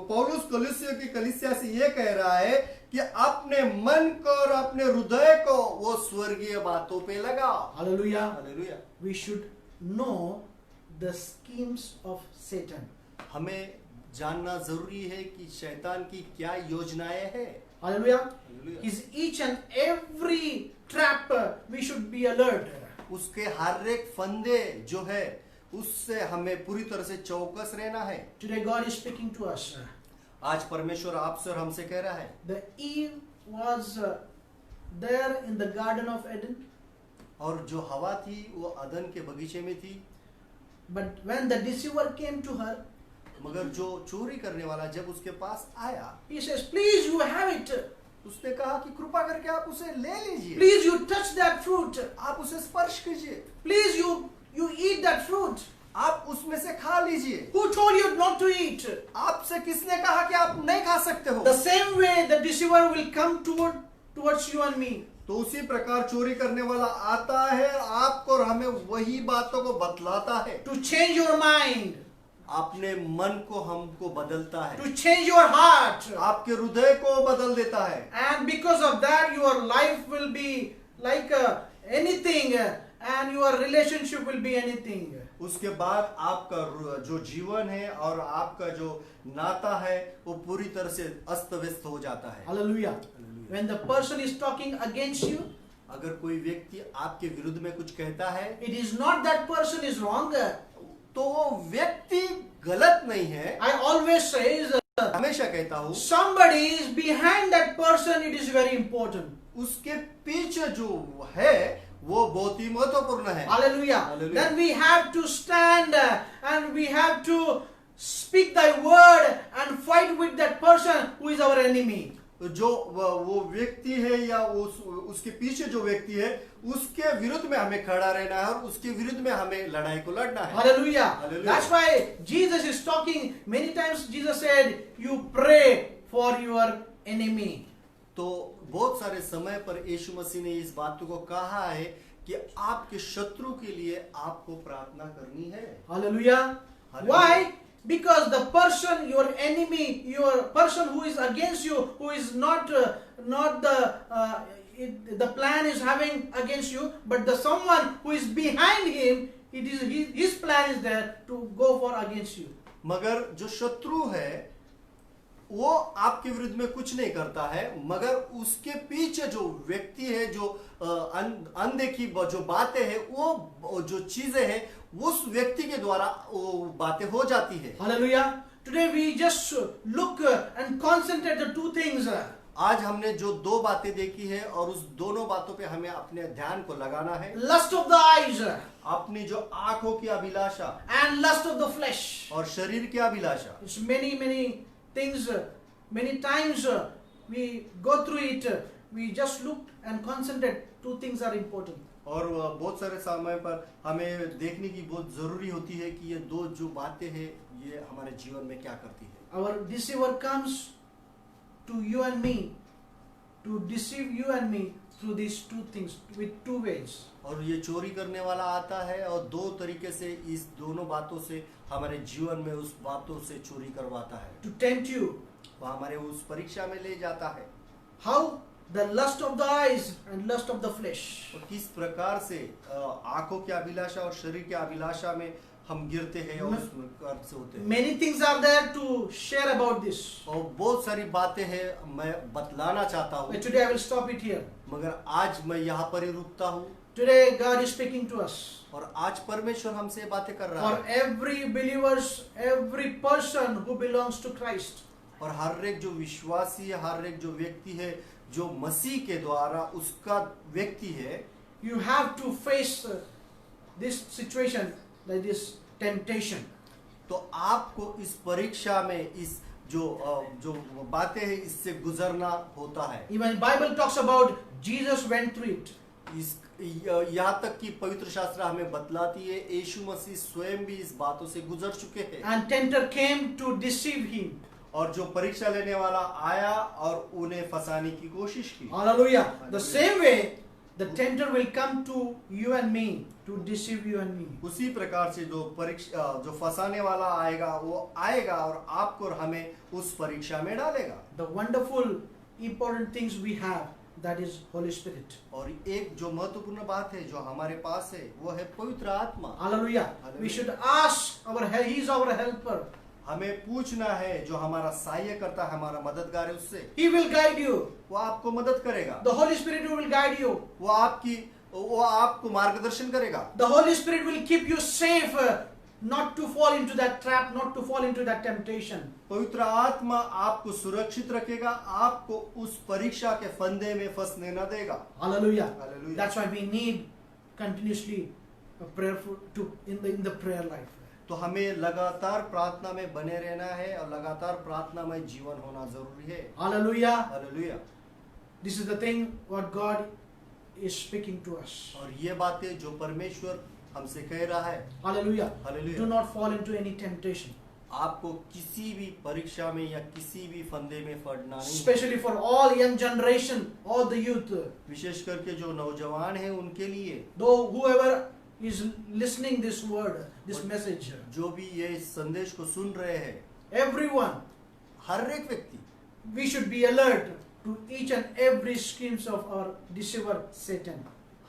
पौलुस कोलोसियों की कलीसिया से ये कह रहा है कि अपने मन को और अपने हृदय को वो स्वर्गीय बातों पे लगाओ। Hallelujah. Hallelujah. We should know the schemes of Satan. हमें जानना जरूरी है कि शैतान की क्या योजनाएं हैं। Hallelujah. Hallelujah. His each and every trap, we should be alert. उसके हर एक फंदे जो है उससे हमें पूरी तरह से चौकस रहना है। Today God is speaking to us. आज परमेश्वर आपसे और हमसे कह रहा है। The Eve was there in the Garden of Eden. और जो हवा थी वो अदन के बगीचे में थी। But when the deceiver came to her, मगर जो चोरी करने वाला जब उसके पास आया, he says, please you have it. उसने कहा कि कृपा करके आप उसे ले लीजिए। Please you touch that fruit. आप उसे स्पर्श कीजिए। Please you eat that fruit. आप उसमें से खा लीजिए। Who told you not to eat? आपसे किसने कहा कि आप नहीं खा सकते हो? The same way the deceiver will come towards you and me. तो उसी प्रकार चोरी करने वाला आता है आपको और हमें वही बातों को बतलाता है। To change your mind. अपने मन को हमको बदलता है। To change your heart. आपके हृदय को बदल देता है। And because of that your life will be like anything and your relationship will be anything. उसके बाद आपका जो जीवन है और आपका जो नाता है वो पूरी तरह से अस्त व्यस्त हो जाता है। Hallelujah. When the person is talking against you, अगर कोई व्यक्ति आपके विरुद्ध में कुछ कहता है, it is not that person is wrong. तो वो व्यक्ति गलत नहीं है। I always say हमेशा कहता हूँ somebody is behind that person. It is very important. उसके पीछे जो है वो बहुत ही महत्वपूर्ण है। Hallelujah. Hallelujah. Then we have to stand and we have to speak thy word and fight with that person who is our enemy. जो वो व्यक्ति है या उसके पीछे जो व्यक्ति है उसके विरुद्ध में हमें खड़ा रहना है और उसके विरुद्ध में हमें लड़ाई को लड़ना है। Hallelujah. Hallelujah. That's why Jesus is talking. Many times Jesus said, you pray for your enemy. तो बहुत सारे समय पर यीशु मसीह ने इस बात को कहा है कि आपके शत्रु के लिए आपको प्रार्थना करनी है। Hallelujah. Hallelujah. Why? Because the person, your enemy, your person who is against you, who is not the plan is having against you, but the someone who is behind him, it is his plan is there to go for against you. मगर जो शत्रु है वो आपके विरुद्ध में कुछ नहीं करता है, मगर उसके पीछे जो व्यक्ति है, जो अनदेखी जो बातें हैं, वो जो चीजें हैं उस व्यक्ति के द्वारा वो बातें हो जाती है। Hallelujah. Today we just look and concentrate the two things. आज हमने जो दो बातें देखी है और उस दोनों बातों पे हमें अपने ध्यान को लगाना है। Lust of the eyes अपनी जो आंखों की अभिलाषा and lust of the flesh. और शरीर की अभिलाषा। It's many things, many times we go through it. We just look and concentrate. Two things are important. और बहुत सारे समय पर हमें देखने की बहुत जरूरी होती है कि ये दो जो बातें हैं ये हमारे जीवन में क्या करती है। Our deceiver comes to you and me to deceive you and me through these two things, with two ways. और ये चोरी करने वाला आता है और दो तरीके से इस दोनों बातों से हमारे जीवन में उस बातों से चोरी करवाता है। To tempt you. वो हमारे उस परीक्षा में ले जाता है। How? The lust of the eyes and lust of the flesh. और किस प्रकार से आंखों की अभिलाषा और शरीर की अभिलाषा में हम गिरते हैं और उस प्रकार से होते हैं। Many things are there to share about this. और बहुत सारी बातें हैं मैं बतलाना चाहता हूँ। But today I will stop it here. मगर आज मैं यहाँ पर ही रुकता हूँ। Today God is speaking to us. और आज परमेश्वर हमसे बातें कर रहा For है। every believers, every person who belongs to Christ. और हर एक जो विश्वासी है, हर एक जो व्यक्ति है जो मसीह के द्वारा उसका व्यक्ति है, You have to face this situation, like this temptation. तो आपको इस परीक्षा में इस जो बातें हैं इससे गुजरना होता है। Even Bible talks about Jesus went through it. यहाँ तक कि पवित्र शास्त्र हमें बतलाती है यीशु मसीह स्वयं भी इस बातों से गुजर चुके हैं। And tempter came to deceive him. और जो परीक्षा लेने वाला आया और उन्हें फंसाने की कोशिश की। Hallelujah. The same way, the tempter will come to you and me to deceive you and me. उसी प्रकार से जो फंसाने वाला आएगा वो आएगा और आपको और हमें उस परीक्षा में डालेगा। The wonderful, important things we have, that is Holy Spirit. और एक जो महत्वपूर्ण बात है जो हमारे पास है वो है पवित्र आत्मा। Hallelujah. We should ask He is our helper. हमें पूछना है जो हमारा सहायता करता है, हमारा मददगार है, उससे He will guide you. वो आपको मदद करेगा। The Holy Spirit will guide you. वो आपको मार्गदर्शन करेगा। The Holy Spirit will keep you safe, not to fall into that trap, not to fall into that temptation. पवित्र आत्मा आपको सुरक्षित रखेगा, आपको उस परीक्षा के फंदे में फंसने न देगा। Hallelujah. Hallelujah. That's why we need continuously a prayerful to in the prayer life. तो हमें लगातार प्रार्थना में बने रहना है और लगातार प्रार्थना में जीवन होना जरूरी है। Hallelujah. Hallelujah. This is the thing what God is speaking to us. और ये बातें जो परमेश्वर हमसे कह रहा है। Hallelujah. Hallelujah. Do not fall into any temptation. आपको किसी भी परीक्षा में या किसी भी फंदे में पड़ना नहीं। Especially for all young generation, all the youth. विशेष करके जो नौजवान हैं उनके लिए। Though whoever is listening this word, this message. जो भी ये संदेश को सुन रहे हैं। Everyone. हर एक व्यक्ति। We should be alert to each and every schemes of our deceiver Satan.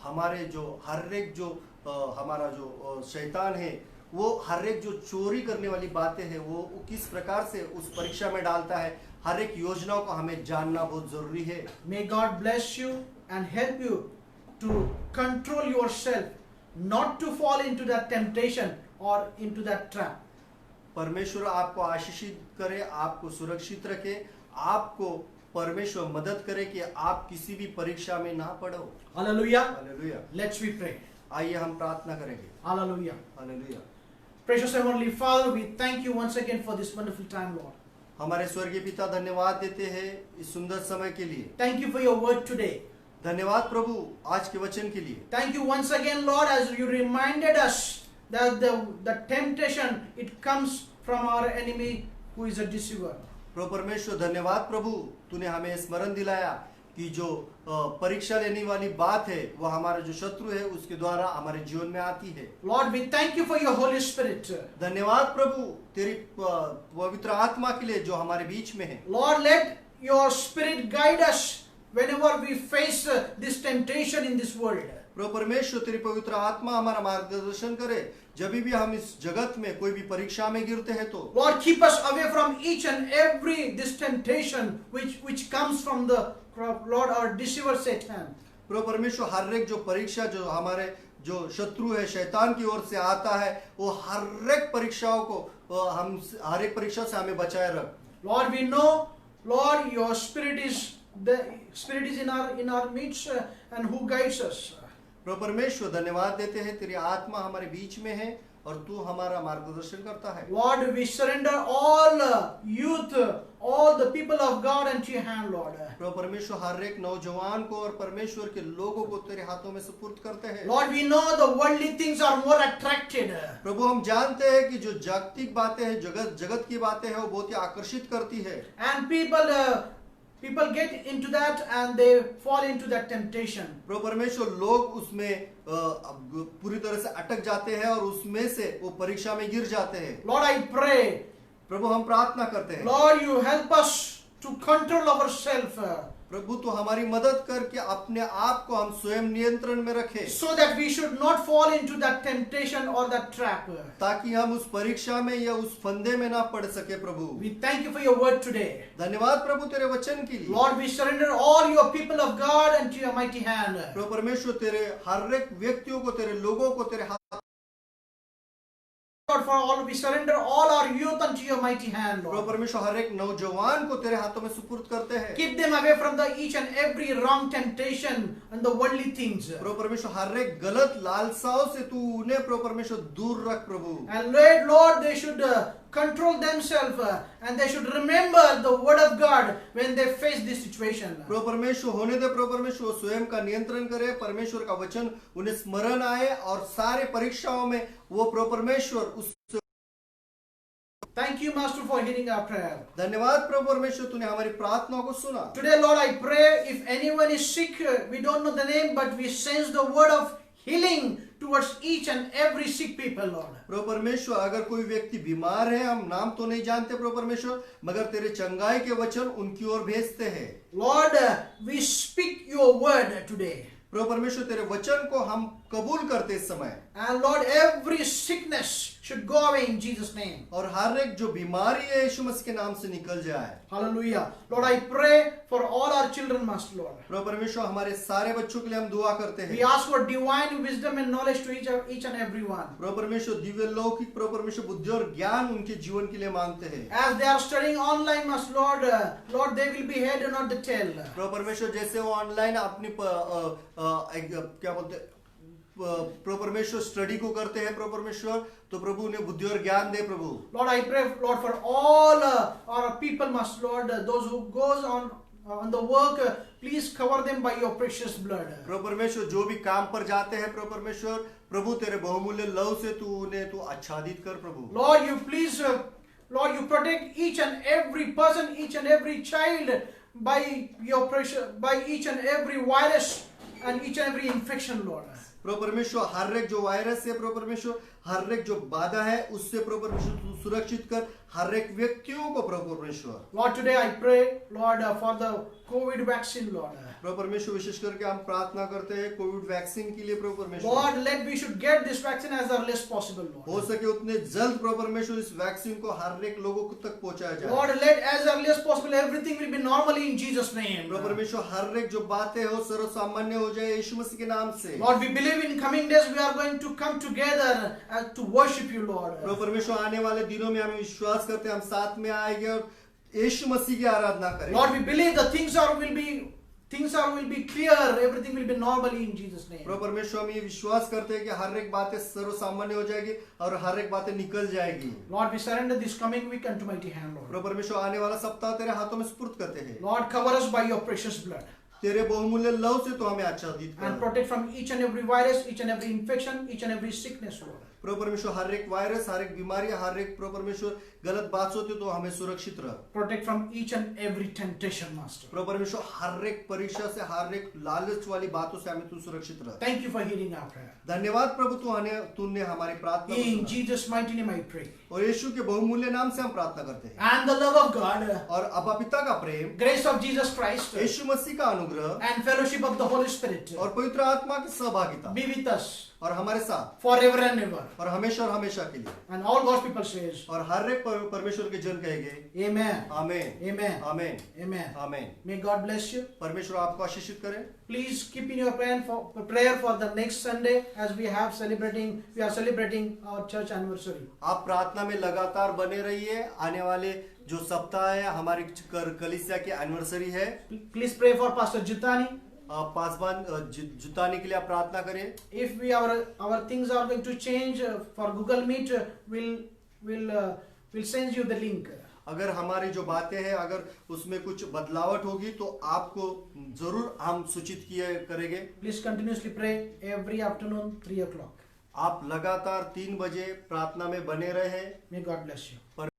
हमारे जो हर एक जो हमारा जो शैतान है वो हर एक जो चोरी करने वाली बातें हैं वो किस प्रकार से उस परीक्षा में डालता है, हर एक योजनाओं को हमें जानना बहुत जरूरी है। May God bless you and help you to control yourself, not to fall into that temptation or into that trap. परमेश्वर आपको आशीषित करे, आपको सुरक्षित रखे, आपको परमेश्वर मदद करे कि आप किसी भी परीक्षा में ना पड़ो। Hallelujah. Hallelujah. Let's we pray. आइए हम प्रार्थना करेंगे। Hallelujah. Hallelujah. Precious Heavenly Father, we thank you once again for this wonderful time, Lord. हमारे स्वर्गीय पिता धन्यवाद देते हैं इस सुंदर समय के लिए। Thank you for your word today. धन्यवाद प्रभु आज के वचन के लिए। Thank you once again, Lord, as you reminded us that the temptation, it comes from our enemy who is a deceiver. प्रभु परमेश्वर धन्यवाद प्रभु, तूने हमें स्मरण दिलाया कि जो परीक्षा लेने वाली बात है वो हमारा जो शत्रु है उसके द्वारा हमारे जीवन में आती है। Lord, we thank you for your Holy Spirit. धन्यवाद प्रभु तेरी पवित्र आत्मा के लिए जो हमारे बीच में है। Lord, let your Spirit guide us whenever we face this temptation in this world. प्रभु परमेश्वर तेरी पवित्र आत्मा हमारा मार्गदर्शन करे जब भी हम इस जगत में कोई भी परीक्षा में गिरते हैं तो। Lord, keep us away from each and every this temptation which comes from the Lord our deceiver Satan. प्रभु परमेश्वर हर एक जो परीक्षा जो हमारे जो शत्रु है शैतान की ओर से आता है वो हर एक परीक्षाओं को हम हर एक परीक्षा से हमें बचाए रख। Lord, we know, Lord, your Spirit is in our midst and who guides us. प्रभु परमेश्वर धन्यवाद देते हैं तेरी आत्मा हमारे बीच में है और तू हमारा मार्गदर्शन करता है। Lord, we surrender all youth, all the people of God into your hand, Lord. प्रभु परमेश्वर हर एक नौजवान को और परमेश्वर के लोगों को तेरे हाथों में सुपुर्द करते हैं। Lord, we know the worldly things are more attracted. प्रभु हम जानते हैं कि जो जागतिक बातें हैं जगत की बातें हैं वो बहुत ही आकर्षित करती है। And people People get into that and they fall into that temptation. प्रभु परमेश्वर, लोग उसमें पूरी तरह से अटक जाते हैं और उसमें से वो परीक्षा में गिर जाते हैं। Lord, I pray, प्रभु हम प्रार्थना करते हैं, Lord, you help us to control ourselves प्रभु तो हमारी मदद करके अपने आप को हम स्वयं नियंत्रण में रखें, so that we should not fall into that temptation or that trap. ताकि हम उस परीक्षा में या उस फंदे में ना पड़ सके। प्रभु We thank you for your word today. धन्यवाद प्रभु तेरे वचन के लिए। Lord, we surrender all your people of God into your mighty hand. प्रभु परमेश्वर, तेरे हर एक व्यक्तियों को, तेरे लोगों को तेरे हाथ, Lord, for all we surrender all our youth unto your mighty hand, Prabhu Lord. परमेश्वर हर एक नौजवान को तेरे हाथों में सुपुर्द करते हैं। Keep them away from the each and every wrong temptation and the worldly things. प्रभु परमेश्वर हर एक गलत लालसाओं से तू उन्हें प्रभु परमेश्वर दूर रख प्रभु। And Lord, they should control themselves and they should remember the word of God when they face this situation. प्रभु परमेश्वर होने दे, प्रभु परमेश्वर स्वयं का नियंत्रण करे, परमेश्वर का वचन उन्हें स्मरण आए और सारे परीक्षाओं में वो प्रभु परमेश्वर उस। Thank you, Master, for hearing our prayer. धन्यवाद प्रभु परमेश्वर, तूने हमारी प्रार्थनाओं को सुना। Today, Lord, I pray if anyone is sick, we don't know the name, but we sense the word of healing towards each and every sick people, Lord. प्रभु परमेश्वर, अगर कोई व्यक्ति बीमार है, हम नाम तो नहीं जानते प्रभु परमेश्वर, मगर तेरे चंगाई के वचन उनकी ओर भेजते हैं। Lord, we speak your word today. प्रभु परमेश्वर, तेरे वचन को हम कबूल करते इस समय, And Lord, every sickness should go away in Jesus' name. और हर एक जो बीमारी है यीशु मसीह के नाम से निकल जाए। Hallelujah. Lord, I pray for all our children, Master Lord. प्रभु परमेश्वर, हमारे सारे बच्चों के लिए हम दुआ करते We हैं। ask for divine wisdom and knowledge to each and every one. प्रभु परमेश्वर, दिव्य लौकिक प्रभु परमेश्वर बुद्धि और ज्ञान उनके जीवन के लिए मांगते हैं। As they are studying online, Master Lord, Lord, they will be head and not the tail. प्रभु परमेश्वर, जैसे वो ऑनलाइन अपनी क्या बोलते प्रभु परमेश्वर स्टडी को करते हैं प्रभु परमेश्वर, तो प्रभु उन्हें बुद्धि और ज्ञान दे प्रभु। Lord, I pray, Lord, for all our people, Master Lord, those who goes on the work, please cover them by your precious blood. प्रभु परमेश्वर, जो भी काम पर जाते हैं प्रभु परमेश्वर, प्रभु तेरे बहुमूल्य लहू से तू उन्हें तू आच्छादित कर प्रभु। Lord, you please, Lord, you protect each and every person, each and every child by your precious, by each and every virus and each and every infection, Lord. प्रभु परमेश्वर, हर एक जो वायरस है प्रभु परमेश्वर, हर एक जो बाधा है उससे प्रभु परमेश्वर तू सुरक्षित कर हर एक व्यक्तियों को प्रभु परमेश्वर। Lord, today I pray, Lord, for the COVID vaccine, Lord. प्रभु परमेश्वर, विशेष करके हम प्रार्थना करते हैं कोविड वैक्सीन के लिए प्रभु परमेश्वर। Lord, we should get this vaccine as early as possible, Lord. हो सके उतने जल्द प्रभु परमेश्वर इस वैक्सीन को हर एक लोगों तक पहुंचाया जाए। Lord, let as early as possible everything will be normally in Jesus' name. प्रभु परमेश्वर, हर एक जो बातें हो सर्व सामान्य हो जाए यीशु मसीह के नाम से। Lord, we believe in coming days we are going to come together to worship you, Lord. प्रभु परमेश्वर, आने वाले दिनों में हम विश्वास करते हैं हम साथ में आएंगे और यीशु मसीह की आराधना करेंगे। Lord, we believe the things will be clear, everything will be normally in Jesus' name. प्रभु परमेश्वर, हम ये विश्वास करते हैं कि हर एक बातें सर्व सामान्य हो जाएगी और हर एक बातें निकल जाएगी। Lord, we surrender this coming week unto mighty hand, Lord. प्रभु परमेश्वर, आने वाला सप्ताह तेरे हाथों में सुपुर्द करते हैं। Lord, cover us by your precious blood तेरे बहुमूल्य लहू से तो हमें आच्छादित and कर। protect from each and every virus, each and every infection, each and every sickness, Lord. प्रभु परमेश्वर, हर एक वायरस, हर एक बीमारी, हर एक प्रभु परमेश्वर गलत बात होती तो हमें सुरक्षित रह। Protect from each and every temptation, Master. प्रभु परमेश्वर, हर एक परीक्षा से, हर एक लालच वाली बातों से हमें तू सुरक्षित रह। Thank you for hearing our prayer. धन्यवाद प्रभु, तूने हमारी प्रार्थना को In सुना। Jesus' mighty name I pray. और यीशु के बहुमूल्य नाम से हम प्रार्थना करते हैं। And the love of God, और अब्बा पिता का प्रेम, grace of Jesus Christ, यीशु मसीह का अनुग्रह and fellowship of the Holy Spirit और पवित्र आत्मा की सहभागिता be with us और हमारे साथ forever and ever. और हमेशा के लिए। And all God's people says, और हर एक परमेश्वर के जन कहेंगे Amen. Amen, Amen. Amen, Amen. Amen. May God bless you. परमेश्वर आपको आशीषित करे। Please keep in your prayer for the next Sunday as we are celebrating our church anniversary. आप प्रार्थना में लगातार बने रहिए। आने वाले जो सप्ताह है हमारी कलीसिया की एनिवर्सरी है। Please pray for Pastor Jitani. Paswan जुटाने के लिए आप प्रार्थना करें। If our things are going to change for Google Meet, we'll send you the link. अगर हमारी जो बातें हैं अगर उसमें कुछ बदलावट होगी तो आपको जरूर हम सूचित करेंगे। Please continuously pray every afternoon 3 o'clock. आप लगातार 3 बजे प्रार्थना में बने रहे। May God bless you.